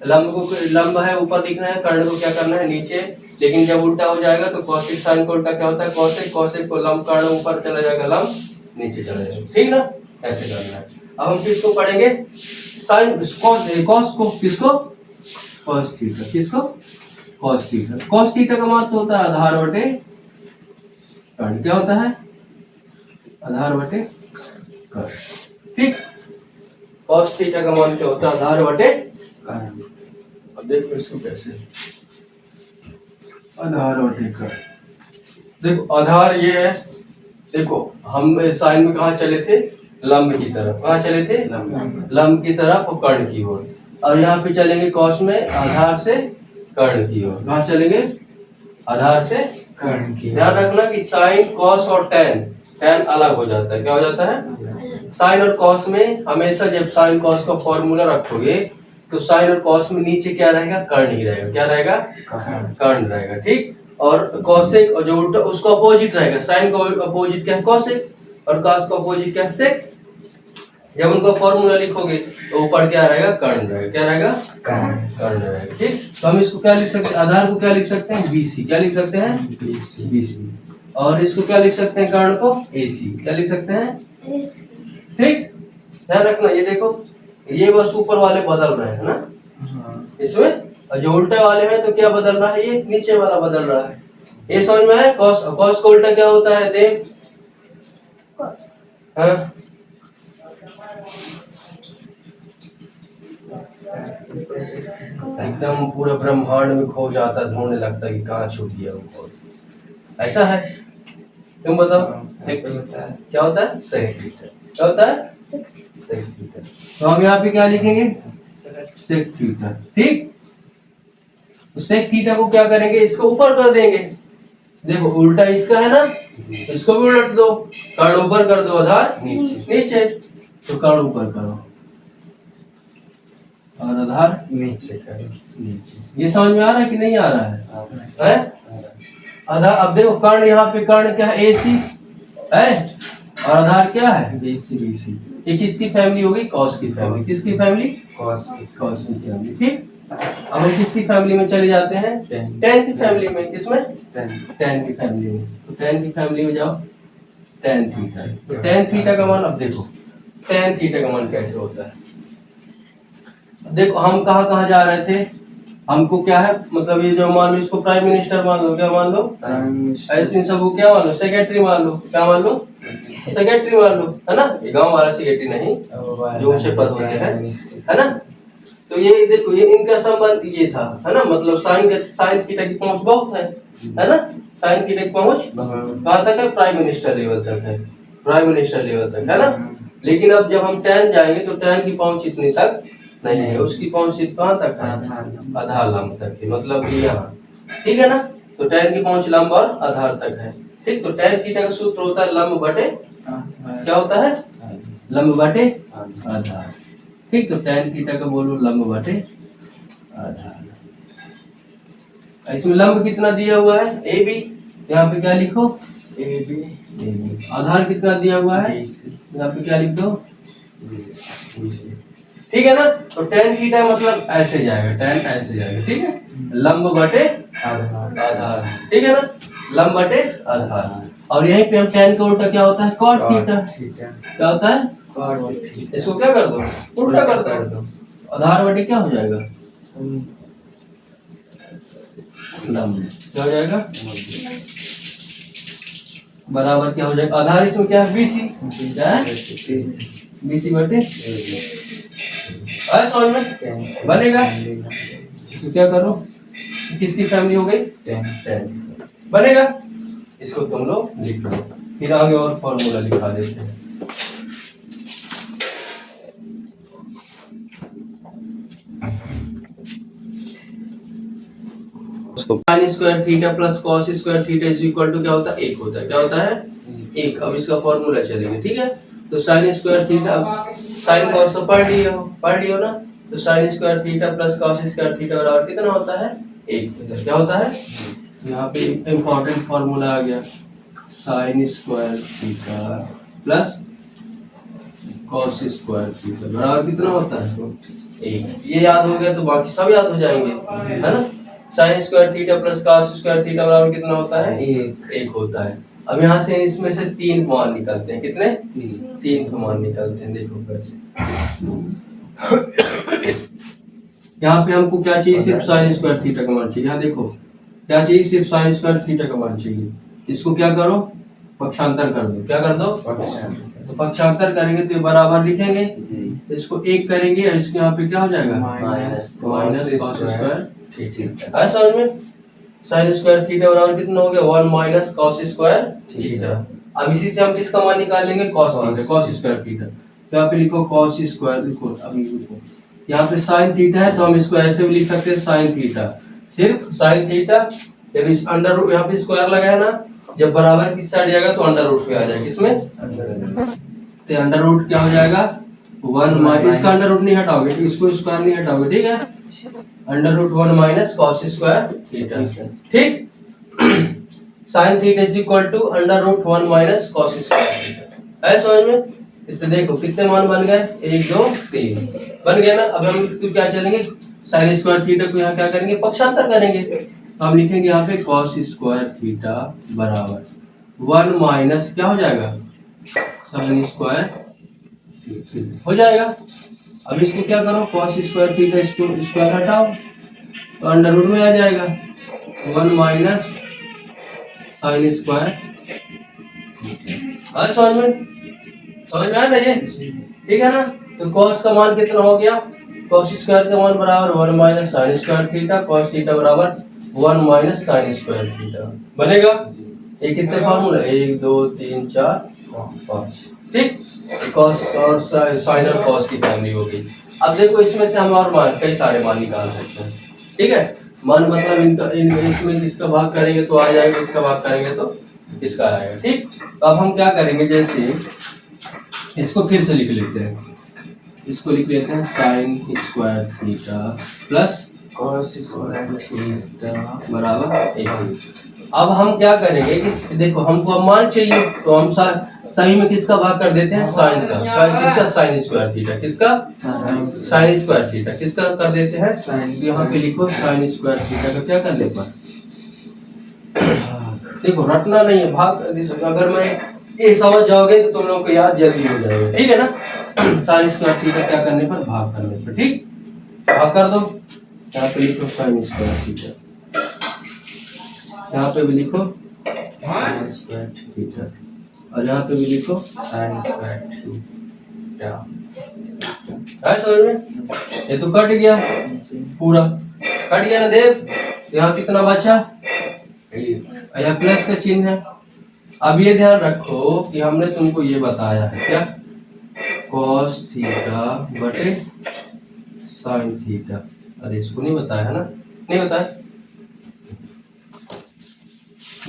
लंब को, लंब है ऊपर लिखना है, कर्ण को क्या करना है नीचे। लेकिन जब उल्टा हो जाएगा तो कॉसेक साइन को उल्टा क्या होता है कॉसेक, कॉसेक को लंब कर्ण ऊपर चला जाएगा लंब नीचे चला जाएगा, ठीक ना, ऐसे करना है। अब हम किसको पढ़ेंगे साइन कॉस को, किसको cos थीटा, किसको cos थीटा। cos थीटा का मान तो होता है आधार बटे कर्ण, क्या होता है आधार बटे कर्ण, ठीक। cos थीटा का मान क्या होता है आधार बटे कर्ण। अब देखो इसको कैसे, आधार बटे कर्ण। देखो आधार ये है, देखो हम साइन में कहाँ चले थे, लंब की तरफ, कहाँ चले थे लंब की तरफ और कर्ण की ओर, और यहाँ पे चलेंगे कॉस में आधार से कर्ण की ओर, कहाँ चलेंगे आधार से कर्ण की। ध्यान रखना कि साइन कॉस और टेन, टेन अलग हो जाता है, क्या हो जाता है साइन और कॉस में हमेशा जब साइन कॉस का फॉर्मूला रखोगे तो साइन और कॉस में नीचे क्या रहेगा कर्ण ही रहेगा, क्या रहेगा कर्ण रहेगा, ठीक। और कॉसेक और जो उल्टा उसका अपोजिट रहेगा, साइन का अपोजिट क्या है कॉसेक और कॉस का अपोजिट क्या है सेक। जब उनका फॉर्मूला लिखोगे तो ऊपर क्या रहेगा कर्ण रहेगा, क्या रहेगा कर्ण रहेगा, ठीक। तो हम इसको क्या लिख सकते हैं, आधार को क्या लिख सकते हैं बीसी, क्या लिख सकते हैं बीसी, और इसको क्या लिख सकते हैं कर्ण को एसी, क्या लिख सकते हैं, ठीक। ध्यान रखना, ये देखो ये बस ऊपर वाले बदल रहे हैं ना इसमें, और जो उल्टे वाले हैं तो क्या बदल रहा है, ये नीचे वाला बदल रहा है। ये समझ में है, कॉस, कॉस का उल्टा क्या होता है देव, हाँ एकदम पूरा ब्रह्मांड में खो जाता, ढूंढने लगता कि कहाँ छुप गया वो कॉस, ऐसा है। तुम बताओ क्या होता है सेक थीटा, क्या होता है सेक थीटा। तो हम यहाँ पे क्या लिखेंगे सेक थीटा, ठीक। तो सेक थीटा को क्या करेंगे, इसको ऊपर कर देंगे, देखो उल्टा इसका है ना, इसको भी उलट दो, कर्ण ऊपर कर दो आधार नीचे, तो कर्ण ऊपर करो और आधार नीचे करो। ये समझ में आ रहा है कि नहीं आ रहा है, आधार। अब देखो कर्ण, यहाँ पे कर्ण क्या है एसी है और आधार क्या है बीसी, ये किसकी फैमिली होगी कॉस की फैमिली, किसकी फैमिली कॉस की फैमिली, ठीक। अब हम किसकी फैमिली में चले जाते हैं टेन की फैमिली में, किसमें टेन की फैमिली में। तो टेन की फैमिली में जाओ, टेन थीटा, तो टेन थीटा का मान, अब देखो टेन थीटा का मान कैसे होता है। देखो हम कहाँ कहाँ जा रहे थे, हमको क्या है मतलब ये जो मान लो इसको प्राइम मिनिस्टर मान लो, क्या मान लो इन सबको क्या मान लो सेक्रेटरी मान लो, क्या मान लो सेक्रेटरी मान लो, है ना। ये गांव वाला सेक्रेटरी नहीं, जो ऊंचे पद होते हैं, है ना। तो ये देखो ये इनका संबंध ये था, है ना, मतलब साइन थीटा की पहुंच बहुत है ना। साइन थीटा की पहुंच कहाँ तक है, प्राइम मिनिस्टर लेवल तक है, प्राइम मिनिस्टर लेवल तक, है ना। लेकिन अब जब हम टेन जाएंगे तो टेन की पहुंच इतनी तक नहीं है, उसकी पहुंच सिर्फ कहाँ तक है आधार लंब तक है, मतलब यहाँ, ठीक है ना। तो टेन की पहुंच लंब और आधार तक है, ठीक। तो टेन थीटा का सूत्र होता है लंब बटे, क्या होता है लंब बटे आधार, ठीक। तो टेन थीटा का बोलो लंब बटे आधार। इसमें लंब कितना दिया हुआ है ए बी, यहाँ पे क्या लिखो ए बी, आधार कितना दिया हुआ है यहाँ पे क्या लिख दो BC, ठीक है ना। तो टेन थीटा मतलब ऐसे जाएगा, टेन ऐसे जाएगा, ठीक है, लंब बटे आधार, ठीक है ना, लंब बटे आधार। और यहीं पे हम टेन का उल्टा क्या होता है कॉट थीटा, क्या होता है कॉट थीटा। इसको क्या कर दो उल्टा कर दो, आधार बटे क्या हो जाएगा लंब, क्या हो जाएगा बराबर क्या हो जाएगा, आधार इसमें क्या है बीसी, क्या है बीसी बटे, आया समझ में बनेगा। तो क्या करो, किसकी फैमिली हो गई टेन बनेगा, इसको तुम लोग लिख लो, फिर आगे और फॉर्मूला लिखा देते हैं। Sine square theta plus cos square theta is equal to क्या होता है एक होता है, क्या होता है एक। अब इसका फॉर्मूला चलेगा, ठीक है। तो sign square theta, sine cos तो पढ़ लियो ना। तो sign square theta plus cos square theta बराबर कितना होता है एक, क्या होता है यहाँ पे इम्पोर्टेंट फॉर्मूला आ गया, sign square theta plus cos square theta बराबर कितना होता है एक। ये याद हो गया तो बाकी सब याद हो जाएंगे, है ना। Sign square theta plus cos square theta बराबर कितना होता है एक होता है। अब यहाँ से इसमें से तीन मान निकलते हैं, कितने तीन मान निकलते हैं, देखो कैसे यहाँ पे हमको क्या चाहिए, सिर्फ साइन स्क्वायर थीटा का मान चाहिए। यहाँ देखो क्या चाहिए, सिर्फ साइन स्क्वायर थीटा का मान चाहिए। इसको क्या करो, पक्षांतर कर दो। क्या कर दो, तो पक्षांतर करेंगे तो ये बराबर लिखेंगे, इसको एक करेंगे और इसके यहाँ पे क्या हो जाएगा, माइनस कॉस स्क्वायर थीटा। है समझ में, साइन स्क्वायर थीटा बराबर कितना हो गया, 1 माइनस कॉस स्क्वायर थीटा। अब इसी से हम किसका मान निकालेंगे, cos theta, cos square theta. तो यहाँ पे लिखो कॉस स्क्वायर, लिखो अभी लिखो, यहाँ पे साइन थीटा है तो हम इसको ऐसे भी लिख सकते हैं, साइन थीटा, सिर्फ साइन थीटा, यानी अंडर रूट, यहाँ पे स्क्वायर लगा है ना, जब बराबर की साइड जाएगा तो अंडर रूट पे आ जाएगा, इसमें तो अंडर रूट क्या हो जाएगा, 1 माइनस, इसका अंडर रूट नहीं हटाओगे, ठीक, इसको स्क्वायर नहीं हटाओगे, ठीक है, under root 1 minus cos square theta, ठीक। Sine theta is equal to under root 1 minus cos square theta. है समझ में, तो देखो कितने मान बन गए, 1 2 3 बन गया ना। अब हम तो क्या चलेंगे, साइन स्क्वायर थीटा को यहाँ क्या करेंगे, पक्षांतर करेंगे। तो हम लिखेंगे यहाँ पे कॉस स्क्वायर थीटा बराबर 1 माइनस क्या हो जाएगा, साइन स्क्वायर हो जाएगा। अब इसको क्या करो, कॉस स्क्वायर थीटा, इसको स्क्वायर हटाओ तो अंडर रूट में आ जाएगा, 1 माइनस साइन स्क्वायर। समझ में आ रहा है ये, ठीक है ना। तो cos का मान कितना हो गया, cos स्क्वायर का मान बराबर 1 minus sign square theta, cos theta बराबर 1 माइनस साइन स्क्वायर थीटा बनेगा। ये कितने फार्मूला, 1 2 3 4 5, ठीक। cos और साइन और cos की फैमिली हो गई। अब देखो इसमें से हम और मान, कई सारे मान निकाल सकते हैं, ठीक है। मान मतलब इनका इसमें इसका भाग करेंगे तो आ जाएगा, इसका भाग करेंगे तो इसका आएगा, ठीक। तो अब हम क्या करेंगे, जैसे इसको फिर से लिख लेते हैं, इसको लिख लेते हैं sine square theta plus cos square theta बराबर 1। अब हम क्या करेंगे कि देखो हमको अब मान चाहिए, तो हम सही में किसका भाग कर देते हैं, साइन का, किसका, साइन स्क्वायर थीटा, किसका, साइन स्क्वायर थीटा, किसका कर देते हैं, साइन। तो यहाँ पे लिखो साइन स्क्वायर थीटा का क्या कर देगा, देखो रटना नहीं है, भाग, अगर मैं ये समझ जाओगे तो तुम लोगों को याद जल्दी हो जाएगा, ठीक है ना। साइन स्क्वायर थीटा क्या करने पर, भाग करने पर, ठीक, भाग कर दो। यहाँ पे लिखो साइन स्क्वायर थीटा, यहाँ पे भी लिखो साइन स्क्वायर थीटा, और यहाँ पे भी लिखो साइन स्क्वायर थीटा। है समझ में, ये तो कट गया, पूरा कट गया ना देव। यहाँ कितना बचा, यहाँ प्लस का चिन्ह है। अब ये ध्यान रखो कि हमने तुमको ये बताया है क्या, cos थीटा बटे साइन थीटा। अरे इसको नहीं बताया है ना, नहीं बताया,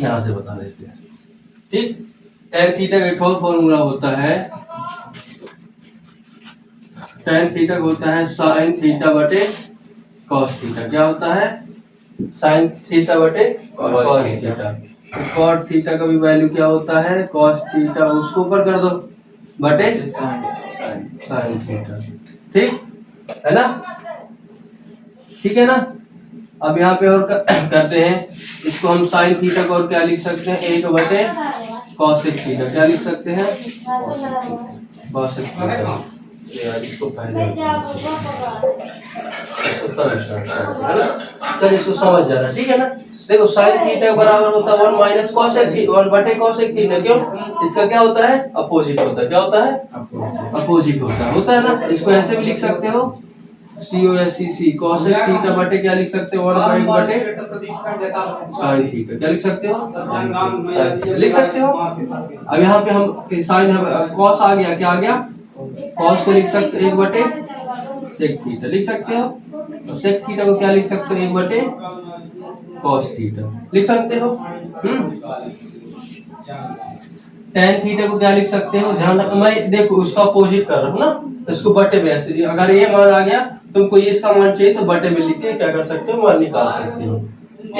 यहाँ से बता देते हैं, ठीक। tan थीटा का एक और फॉर्मूला होता है, tan थीटा होता है साइन थीटा बटे cos थीटा। क्या होता है, साइन थीटा बटे cos थीटा। cos थीटा का भी वैल्यू क्या होता है, cos थीटा, उसको ऊपर कर दो बटे साइन थीटा, ठीक है ना, ठीक है ना। अब यहाँ पे और करते हैं, इसको हम साइन थीटा को और क्या लिख सकते हैं, 1 बटे कॉसेक थीटा। क्या लिख सकते हैं, कॉसेक थीटा। यार इसको पहले चल इसको समझ जाना, ठीक है ना। देखो साइन थीटा बराबर होता है 1 माइनस कॉसेक थीटा, 1 बटे कॉसेक थीटा। क्यों, इसका क्या होता है, अपोजिट होता है। क्या होता है, अपोजिट होता है ना। इसको ऐसे भी लिख सकते हो, COSEC कॉसेक थीटा बटे क्या लिख सकते हो, 1 बटे साइन थीटा। क्या लिख सकते हो, लिख सकते हो। अब यहाँ पे हम साइन, कॉस आ गया, क्या आ गया, कॉस को लिख सकते हो 1 बटे सेक थीटा, लिख सकते हो। और सेक थीटा को क्या लिख सकते हो, 1 बटे कॉस थीटा, लिख सकते हो। tan थीटा को क्या लिख सकते हो, ध्यान रखो, मैं देखो उसका अपोजिट कर रहा हूँ ना, इसको बटे में ऐसे, अगर ये मान आ गया तुमको ये इसका मान चाहिए तो बटे में लिख के क्या कर सकते हो, मान निकाल सकते हो।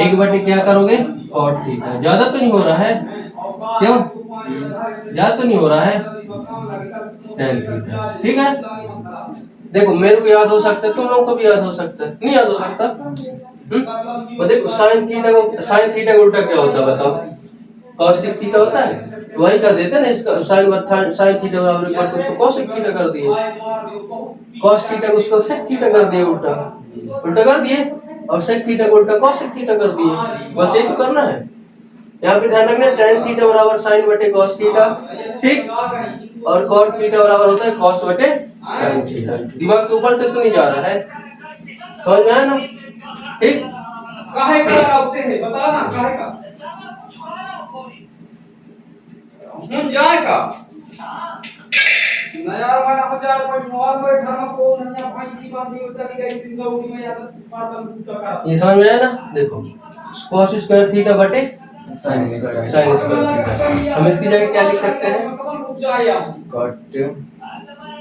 1 बटे क्या करोगे, cot थीटा। ज्यादा तो नहीं हो रहा है, क्यों, ज्यादा तो नहीं हो रहा है, tan थीटा, ठीक है। देखो मेरे को याद हो सकता है, तुम लोगों को भी याद हो सकता है, नहीं याद हो सकता। और देखो साइन थीटा का उल्टा क्या होता है बताओ, कॉसेक थीटा होता है, वही कर देते ना, इसका साइन थीटा बराबर इक्वल टू उसको कोसेक थीटा कर दिए, कॉस थीटा को उसको सेक थीटा कर दिए उल्टा। उल्टा कर दिए और सेक थीटा को उल्टा कॉस थीटा कर दिए, बस यही तो करना है। यहाँ पे ध्यान रखना tan थीटा बराबर sin बटे cos थीटा, ठीक, और cot थीटा बराबर होता है cos बटे sin थीटा। दिमाग के ऊपर से तो नहीं जा रहा है, समझ में आया ना? ठीक, काहे का लगाते हैं बता ना, काहे का हम जाए का नया वाला 1000 मोबाइल में घर में को नया भाई की बात नहीं चली गई 3 दौड़ी में या तो पातन टका। ये समझ में आया ना? देखो cos स्क्वायर थीटा बटे sin square sin square theta, हम इसकी जगह क्या लिख सकते हैं? cot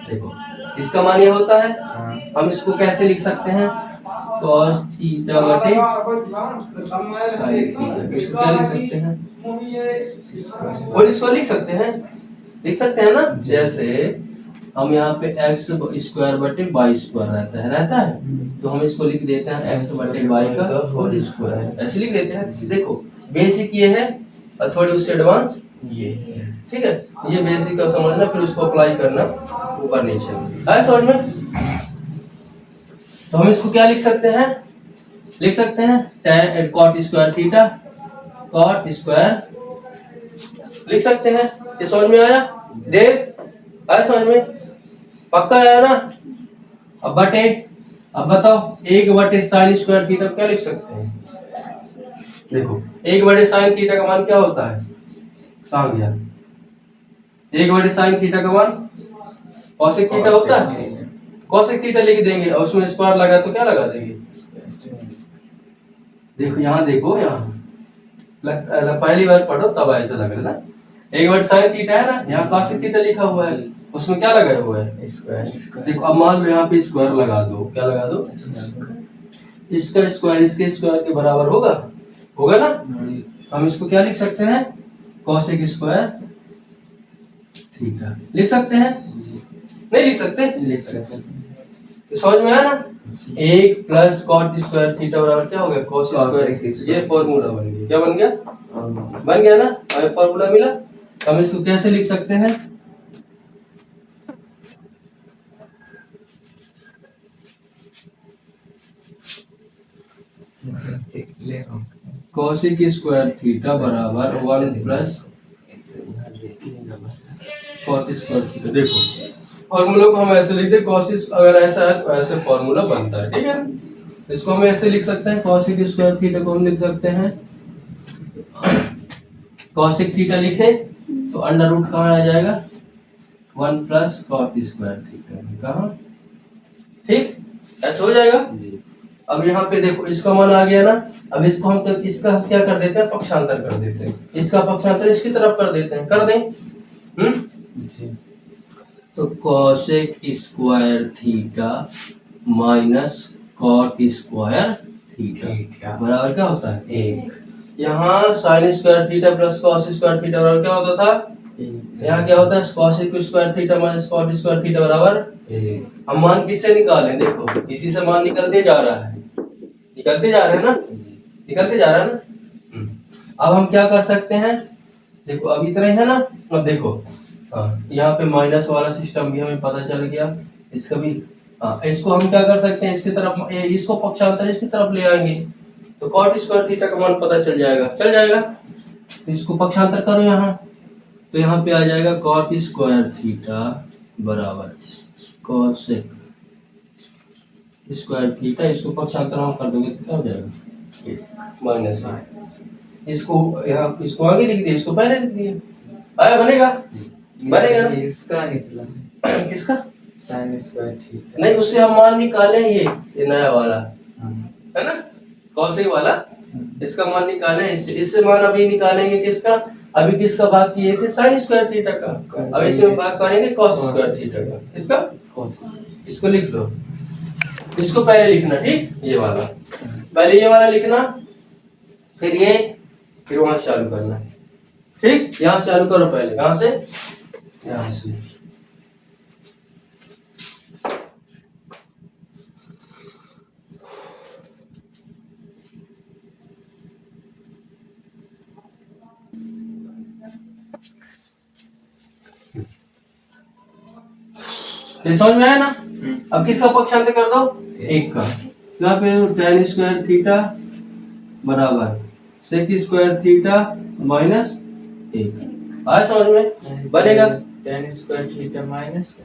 देखो इसका मान ये होता है, हाँ हम इसको कैसे लिख सकते हैं? cos थीटा बटे इसको क्या लिख सकते हैं? और इसको लिख सकते हैं ना? जैसे हम यहाँ पे x स्क्वायर बटे y स्क्वायर रहता है तो हम इसको लिख देते हैं x बटे y का होल स्क्वायर, ऐसे लिख देते हैं। देखो बेसिक ये है और थोड़ी उससे एडवांस ये है, ठीक है? ये बेसिक का समझना, फिर उसको अप्लाई करना ऊपर नीचे, आया समझ में? तो हम इसको क्या लिख सकते हैं? लिख सकते हैं tan cot square theta, cot square लिख सकते हैं। ये समझ में आया? देव आया समझ में? पक्का आया ना? अब बताओ 1 बटे sin स्क्वायर थीटा क्या लिख सकते हैं? देखो 1 बटे sin थीटा का मान क्या होता है? कहाँ गया? 1 बटे sin थीटा का मान cosec थीटा होता है, cosec थीटा लिख देंगे और उसमें स्क्वायर लगा तो क्या लगा देंगे? देखो यहाँ, देखो यहाँ पहली बार पढ़ो तब ऐसा लग रहा है ना। 1 बटे sin थीटा है ना, यहाँ cosec थीटा लिखा हुआ है, उसमें क्या लगा हुआ है? स्क्वायर। देखो अब मान लो यहाँ पे स्क्वायर लगा दो, क्या लगा दो? इसका स्क्वायर इसके स्क्वायर के बराबर होगा ना? हम इसको क्या लिख सकते हैं? cosec स्क्वायर थीटा लिख सकते हैं, नहीं लिख सकते? लिख सकते तो समझ में आया ना? 1 प्लस cot स्क्वायर थीटा बराबर क्या हो गया? cos square. ये फॉर्मूला बन गया, क्या बन गया? बन गया ना, हमें फॉर्मूला मिला। हम इसको कैसे लिख सकते हैं? cosec स्क्वायर थीटा बराबर 1 प्लस cot स्क्वायर थीटा। देखो फॉर्मूला को हम ऐसे लिखते हैं, cos अगर ऐसा है तो ऐसे फॉर्मूला बनता है, ठीक है? इसको हम ऐसे लिख सकते हैं, cosec स्क्वायर थीटा को हम लिख सकते हैं cosec थीटा लिखे तो अंडर रूट कहाँ आ जाएगा? 1 प्लस cot स्क्वायर थीटा, कहाँ? ठीक, ऐसे हो जाएगा। अब यहाँ पे देखो इसका मान आ गया ना, अब इसको हम इसका क्या कर देते हैं? पक्षांतर कर देते हैं, इसका पक्षांतर इसकी तरफ कर देते हैं, कर दें? तो cosec square theta minus cot square theta बराबर क्या होता है? 1। यहाँ sin square theta plus cos square theta बराबर क्या होता था? यहाँ क्या होता है? cosec square theta minus cot square theta बराबर 1। हम मान किससे निकालें? देखो इसी से मान निकलते जा रहा है, निकलते जा रहे हैं ना, निकलते जा रहा है ना। अब हम क्या कर सकते हैं? देखो अब इतना ही है ना। अब देखो यहाँ पे माइनस वाला सिस्टम भी हमें पता चल गया, इसका भी इसको हम क्या कर सकते हैं? इसकी तरफ इसको पक्षांतर इसकी तरफ ले आएंगे तो cot स्क्वायर थीटा का मान पता चल जाएगा, तो इसको पक्षांतर करो यहाँ, तो यहाँ पे आ जाएगा cot स्क्वायर थीटा बराबर cosec स्क्वायर थीटा, इसको पक्षांतर हम कर दोगे तो क्या हो जाएगा? माइनस। इसको यहाँ इसको आगे लिख दिया, इसको पहले लिख दिया, आया बनेगा ना? इसका निकला किसका? sin स्क्वायर थीटा नहीं, उससे हम मान निकाले ये नया वाला है ना, cosec वाला, इसका मान निकाले, इससे मान अभी निकालेंगे किसका? अभी किसका बात किए थे? sin स्क्वायर थीटा का। अब इसमें बात करेंगे cos स्क्वायर थीटा का। इसका इसको लिख लो, इसको पहले लिखना, ठीक? ये वाला पहले, ये वाला लिखना, फिर ये, फिर वहां से चालू करना, ठीक? यहाँ से चालू करो पहले, कहाँ से? यहाँ से। ये समझ में आया ना? अब किसका पक्षांतर कर दो? 1 का। यहाँ पे tan स्क्वायर थीटा बराबर sec स्क्वायर थीटा माइनस 1 आया समझ में? बनेगा tan स्क्वायर थीटा माइनस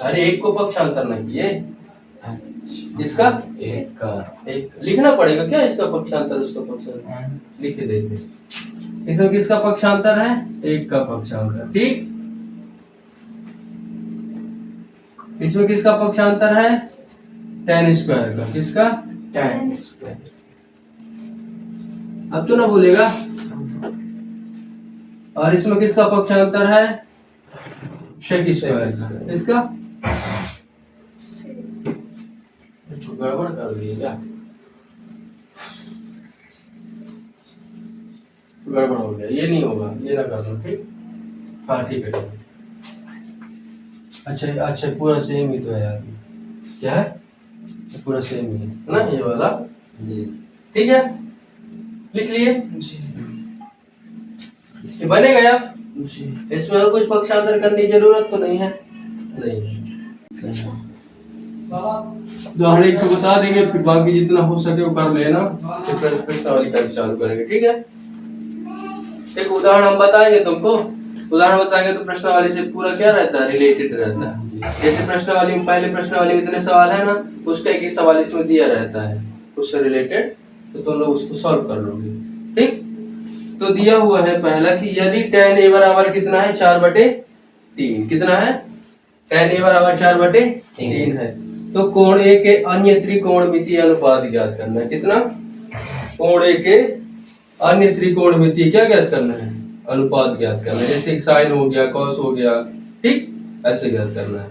अरे एक को पक्षांतर न किए इसका एक का एक लिखना पड़ेगा क्या इसका पक्षांतर उसका पक्षांतर लिख के देते इसमें किसका पक्षांतर है एक का पक्षांतर ठीक इसमें किसका पक्षांतर है tan स्क्वायर का किसका tan स्क्वायर अब तो ना भूलेगा और इसमें किसका पक्षांतर है sec स्क्वायर का इसका गड़बड़ कर दिएगा गड़बड़ हो गया ये नहीं होगा ये ना करना ठीक हाँ ठीक है अच्छा अच्छा पूरा सेम ही तो है यार क्या है पूरा सेम ही है ना ये वाला ठीक है लिख लिए ये बनेगा यार इसमें और कुछ पक्षांतर करने की जरूरत तो नहीं है नहीं उदाहरण एक बता देंगे फिर बाकी जितना हो सके वो कर लेना फिर प्रश्नावली का चालू करेंगे ठीक है एक उदाहरण हम बताएंगे तुमको उदाहरण बताएंगे तो प्रश्नावली से पूरा क्या रहता है रिलेटेड रहता है जैसे प्रश्नावली में पहले प्रश्नावली में इतने सवाल है ना उसका एक सवाल इसमें दिया रहता है उससे रिलेटेड तो तुम लोग उसको सॉल्व कर लोगे ठीक तो दिया हुआ है पहला कि यदि tan a बराबर कितना है 4/3 कितना है tan a बराबर 4/3 है तो कोण ए के अन्य त्रिकोणमितीय अनुपात ज्ञात करना है कितना कोण ए के अन्य त्रिकोणमितीय क्या ज्ञात करना है अनुपात ज्ञात करना है जैसे साइन हो गया कॉस हो गया ठीक ऐसे ज्ञात करना है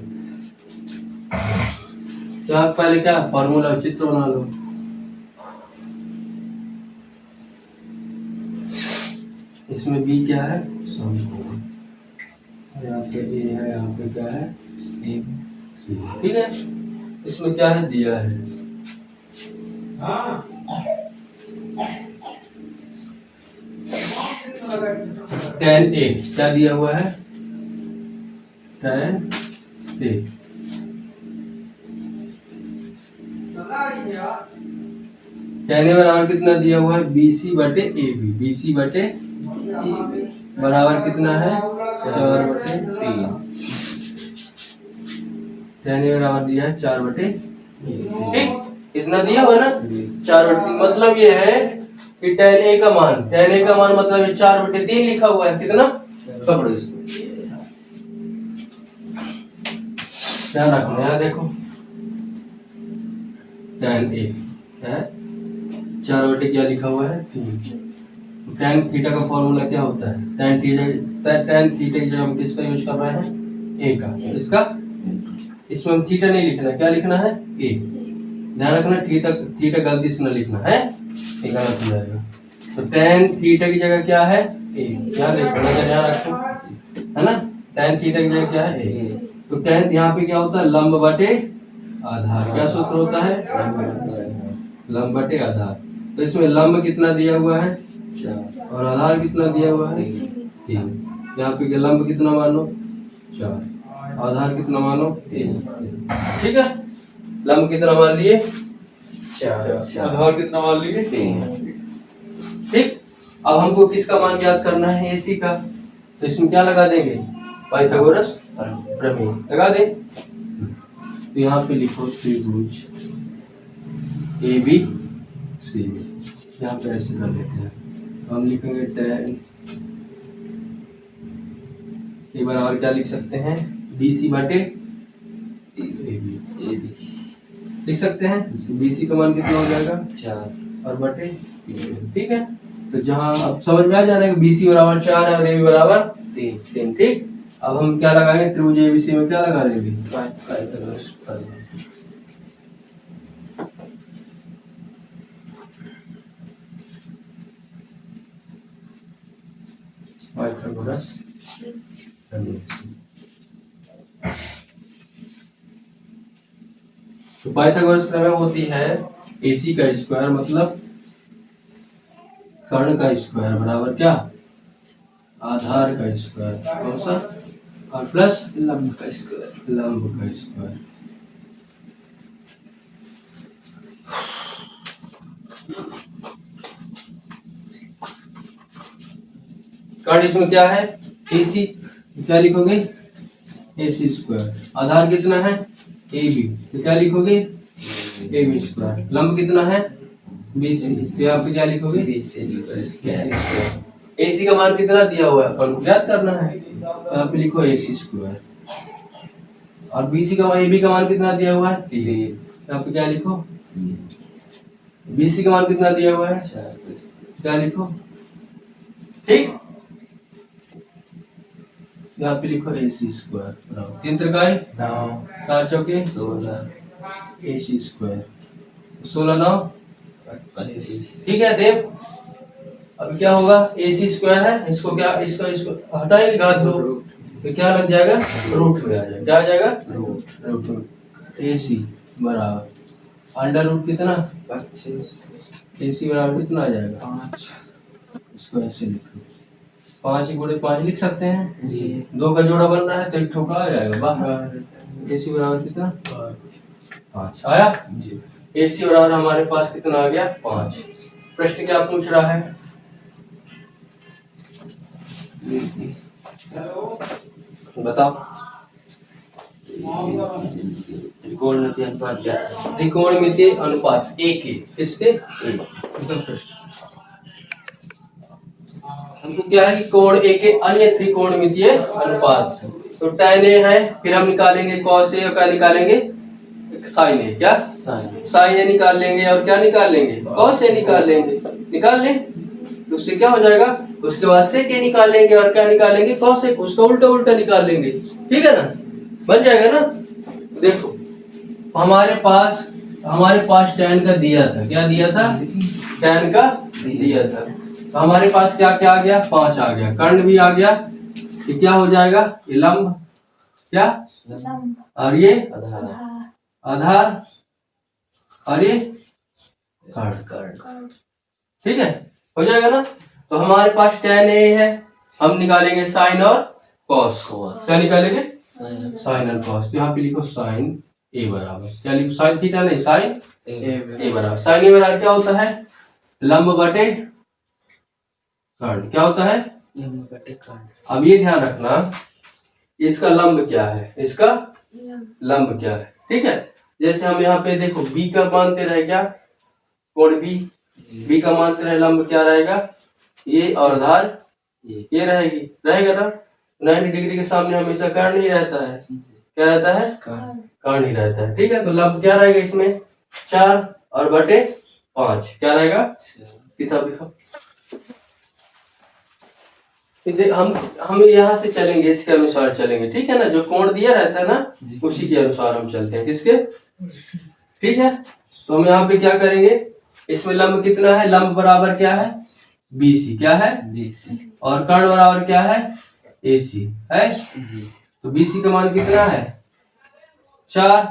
तो आप पहले क्या फॉर्मूला चित्र बना लो इसमें b क्या है समकोण यहाँ पे a है यहाँ पे क्या है c ठीक है इसमें क्या है दिया है tan a क्या दिया हुआ है tan a tan a बराबर कितना दिया हुआ है BC बटे बराबर कितना है 4/3 tan a बराबर दिया है 4/3 ठीक इतना दिया हुआ ना 4/3 मतलब ये है कि tan a का मान मतलब 4/3 लिखा हुआ है कितना पकड़ो इसको ध्यान रखना है देखो tan a है 4/3 क्या लिखा हुआ है 3 tan थीटा का फॉर्मूला क्या होता है tan थीटा की जगह हम किसका यूज कर रहे हैं a का इसका इसमें हम थीटा नहीं लिखना क्या लिखना है a ध्यान रखना थीटा गलती से न लिखना है ये गलत हो जाएगा तो tan थीटा की जगह क्या है a ध्यान देखना ध्यान रखो है ना tan थीटा की जगह क्या है a तो tan यहाँ पे क्या होता है लंब बटे आधार क्या सूत्र होता है लंब बटे आधार तो इसमें लंब कितना दिया हुआ है 4 और आधार कितना दिया हुआ है 3 यहाँ पे लंब कितना मानो 4 आधार कितना मानो 3 ठीक है लंब कितना मान लिए 4 आधार कितना मान लिए 3 ठीक अब हमको किसका मान ज्ञात करना है AC का तो इसमें क्या लगा देंगे पाइथागोरस प्रमेय लगा दे तो यहाँ पे लिखो त्रिभुज ABC यहाँ पे ऐसे कर लेते हैं हम लिखेंगे tan ये बराबर क्या लिख सकते हैं BC बटे AB लिख सकते हैं BC का मान कितना हो जाएगा 4 और बटे ठीक है तो जहाँ अब समझ में आ जाना है BC बराबर 4 है और AB बराबर 3 ठीक अब हम क्या लगाएंगे त्रिभुज ABC में क्या लगा देंगे पाइथागोरस तो पाइथागोरस प्रमेय होती है AC का स्क्वायर मतलब कर्ण का स्क्वायर बराबर क्या आधार का स्क्वायर कौन सा और प्लस लंब का स्क्वायर कर्ण इसमें क्या है AC, क्या लिखोगे AC स्क्वायर। आधार कितना है AB, तो क्या लिखोगे AB स्क्वायर। लंब कितना है BC, तो यहाँ पे क्या लिखोगे BC स्क्वायर। AC का मान कितना दिया हुआ है अपन को ज्ञात करना है, तो यहाँ पे लिखो AC स्क्वायर। और BC का मान AB का मान कितना दिया हुआ है 3, यहाँ पे क्या लिखो BC का मान कितना दिया हुआ है, क्या लिखो ठीक, यहाँ पे लिखो AC स्क्वायर। 3 त्रिकाई 9 4 चौके 16 AC स्क्वायर 16 9 25। ठीक है देव। अब क्या होगा AC स्क्वायर है, इसको क्या इसको हटाएंगे घात 2, तो क्या लग जाएगा रूट में आ जाएगा, क्या आ जाएगा रूट। AC बराबर अंडर रूट कितना 25 AC बराबर कितना आ जाएगा 5 इसको ऐसे लिख लो 5 गुणे 5 लिख सकते हैं जी। 2 का जोड़ा बन रहा है तो एक ठोका आ जाएगा बाहर। AC बराबर कितना 5 आया जी। AC बराबर हमारे पास कितना आ गया 5। प्रश्न क्या पूछ रहा है बताओ। त्रिकोणमितीय अनुपात क्या है? त्रिकोणमितीय अनुपात A के किसके हमको क्या है कि कोण A के अन्य त्रिकोणमितीय अनुपात, तो tan A है, फिर हम निकालेंगे cos A और क्या निकालेंगे sin A, क्या sin A निकाल लेंगे और क्या निकाल लेंगे cos A निकाल लेंगे, निकाल लें तो उससे क्या हो जाएगा, उसके बाद sec A निकाल लेंगे और क्या निकालेंगे cos A, उसका उल्टा उल्टा निकाल लेंगे, ठीक है ना, बन जाएगा ना। देखो हमारे पास tan का दिया था, क्या दिया था tan का दिया था, तो हमारे पास क्या क्या आ गया 5 आ गया, कर्ण भी आ गया, ये क्या हो जाएगा ये लंब, क्या और ये आधार और ये कर्ण, ठीक है हो जाएगा ना। तो हमारे पास tan A है, हम निकालेंगे sin और cos, क्या निकालेंगे sin और cos, तो यहाँ पे लिखो sin A बराबर क्या लिखो sin थीटा नहीं sin A बराबर, sin A बराबर क्या होता है लंब बटे कर्ण, क्या होता है अब ये ध्यान रखना इसका लंब क्या है, इसका लंब क्या है, ठीक है। जैसे हम यहाँ पे देखो B का मानते रहे क्या कोण B का मानते रहे लंब क्या रहेगा ये और धार ये रहेगा ना, 90 डिग्री के सामने हमेशा कर्ण ही रहता है, क्या रहता है कर्ण ही रहता है, ठीक है। तो लंब क्या रहेगा इसमें 4 और बटे 5 क्या रहेगा, किताब लिखो। हम यहाँ से चलेंगे इसके अनुसार चलेंगे, ठीक है ना, जो कोण दिया रहता है ना उसी के अनुसार हम चलते हैं, किसके, ठीक है। तो हम यहाँ पे क्या करेंगे, इसमें लंब कितना है, लंब बराबर क्या है BC, क्या है BC, और कर्ण बराबर क्या है AC है जी। तो BC का मान कितना है 4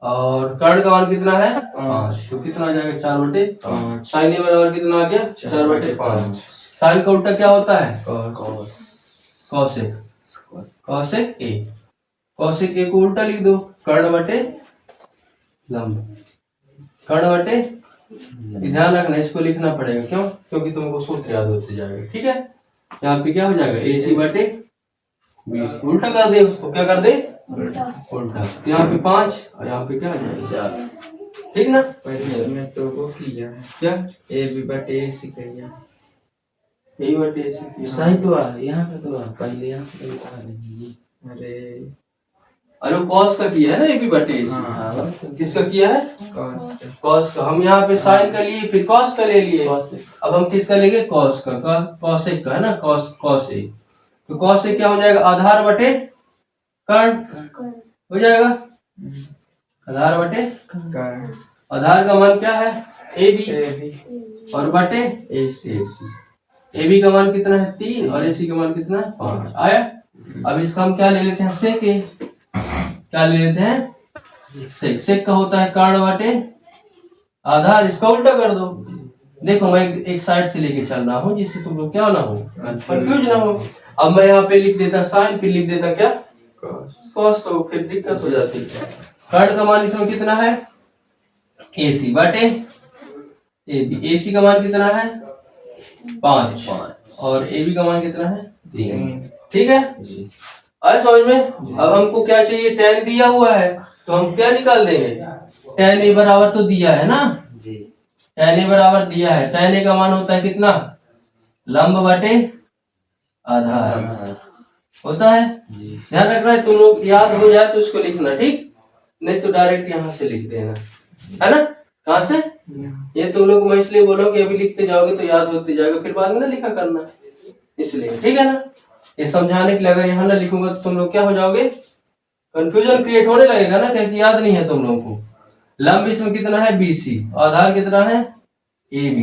और कर्ण का मान कितना है 5, तो कितना आ जाएगा 4 बटे 5, साइन A बराबर कितना आ गया 4 बटे 5। साइन का उल्टा क्या होता है कॉसेक A को उल्टा लिख दो, कर्ण बटे लंब, कर्ण बटे, ध्यान रखना इसको लिखना पड़ेगा, क्यों क्योंकि तुमको सूत्र याद होते जाएगा, ठीक है। यहाँ पे क्या हो जाएगा AC बटे 20, उल्टा कर दे उसको, क्या कर दे उल्टा, यहाँ पे 5 और यहाँ पे क्या आ जाएगा 4, ठीक ना। इसमें तो वो किया है क्या AB बटे AC किया, A बटे AC किया, सही तो आ यहाँ पे तो आ पहले यहाँ पे तो आ नहीं, अरे cos का किया है ना AB बटे AC, हाँ किसका किया है cos का, हम यहाँ पे sin का लिए फिर cos का ले लिए, अब हम किसका लेंगे cos का, cosec का है ना cos A, तो cos A क्या हो जाएगा आधार बटे कर्ण हो जाएगा, आधार बटे आधार का मान क्या है AB और बटे AC, AB का मान कितना है 3 और AC का मान कितना है 5 आया। अब इसका हम क्या ले लेते हैं sec A, क्या ले लेते हैं sec का होता है कर्ण बटे आधार, इसका उल्टा कर दो, देखो मैं एक साइड से लेके चल रहा हूँ जिससे तुम लोग क्या ना हो कंफ्यूज ना हो। अब मैं यहाँ पे लिख देता साइन, फिर लिख देता क्या cos, तो फिर दिक्कत हो जाती है। कर्ण का मान इसमें कितना है AC बटे ए बी, ए सी का मान कितना है 5 5 और ए बी का मान कितना है 3 ठीक है। जी आए समझ में। अब हमको क्या चाहिए, tan दिया हुआ है तो हम क्या निकाल देंगे, tan ए बराबर तो दिया है ना, जी tan ए बराबर दिया है, tan ए का मान होता है कितना, लंब बटे आधार होता है। जी ध्यान रखना है, तुम लोग याद हो जाए तो इसको लिखना, ठीक, नहीं तो डायरेक्ट यहाँ से लिख देना, है ना। कहाँ से, ये तुम लोग मैं इसलिए बोला कि अभी लिखते जाओगे तो याद होते जाएगा, फिर बाद में ना लिखा करना, इसलिए ठीक है ना। ये समझाने के लिए अगर यहाँ ना लिखूंगा तो तुम लोग क्या हो जाओगे, कंफ्यूजन क्रिएट होने लगेगा ना, क्या याद नहीं है तुम लोगों को। लंब इसमें कितना है BC, आधार कितना है AB,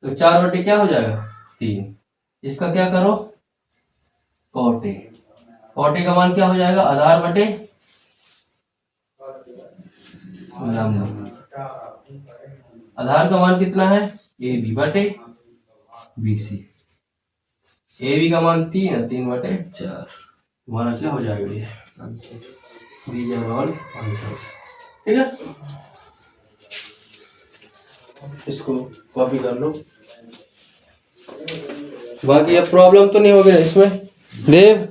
तो 4 बटे क्या हो जाएगा 3। इसका क्या करो cot A, cot A का मान क्या हो जाएगा, आधार बटे लंब, आधार का मान कितना है AB बटे BC, AB का मान 3 बटे 4, तुम्हारा क्या हो जाएगा ये answer These are all answers, ठीक है। इसको कॉपी कर लो, बाकी अब प्रॉब्लम तो नहीं हो गया इसमें देव।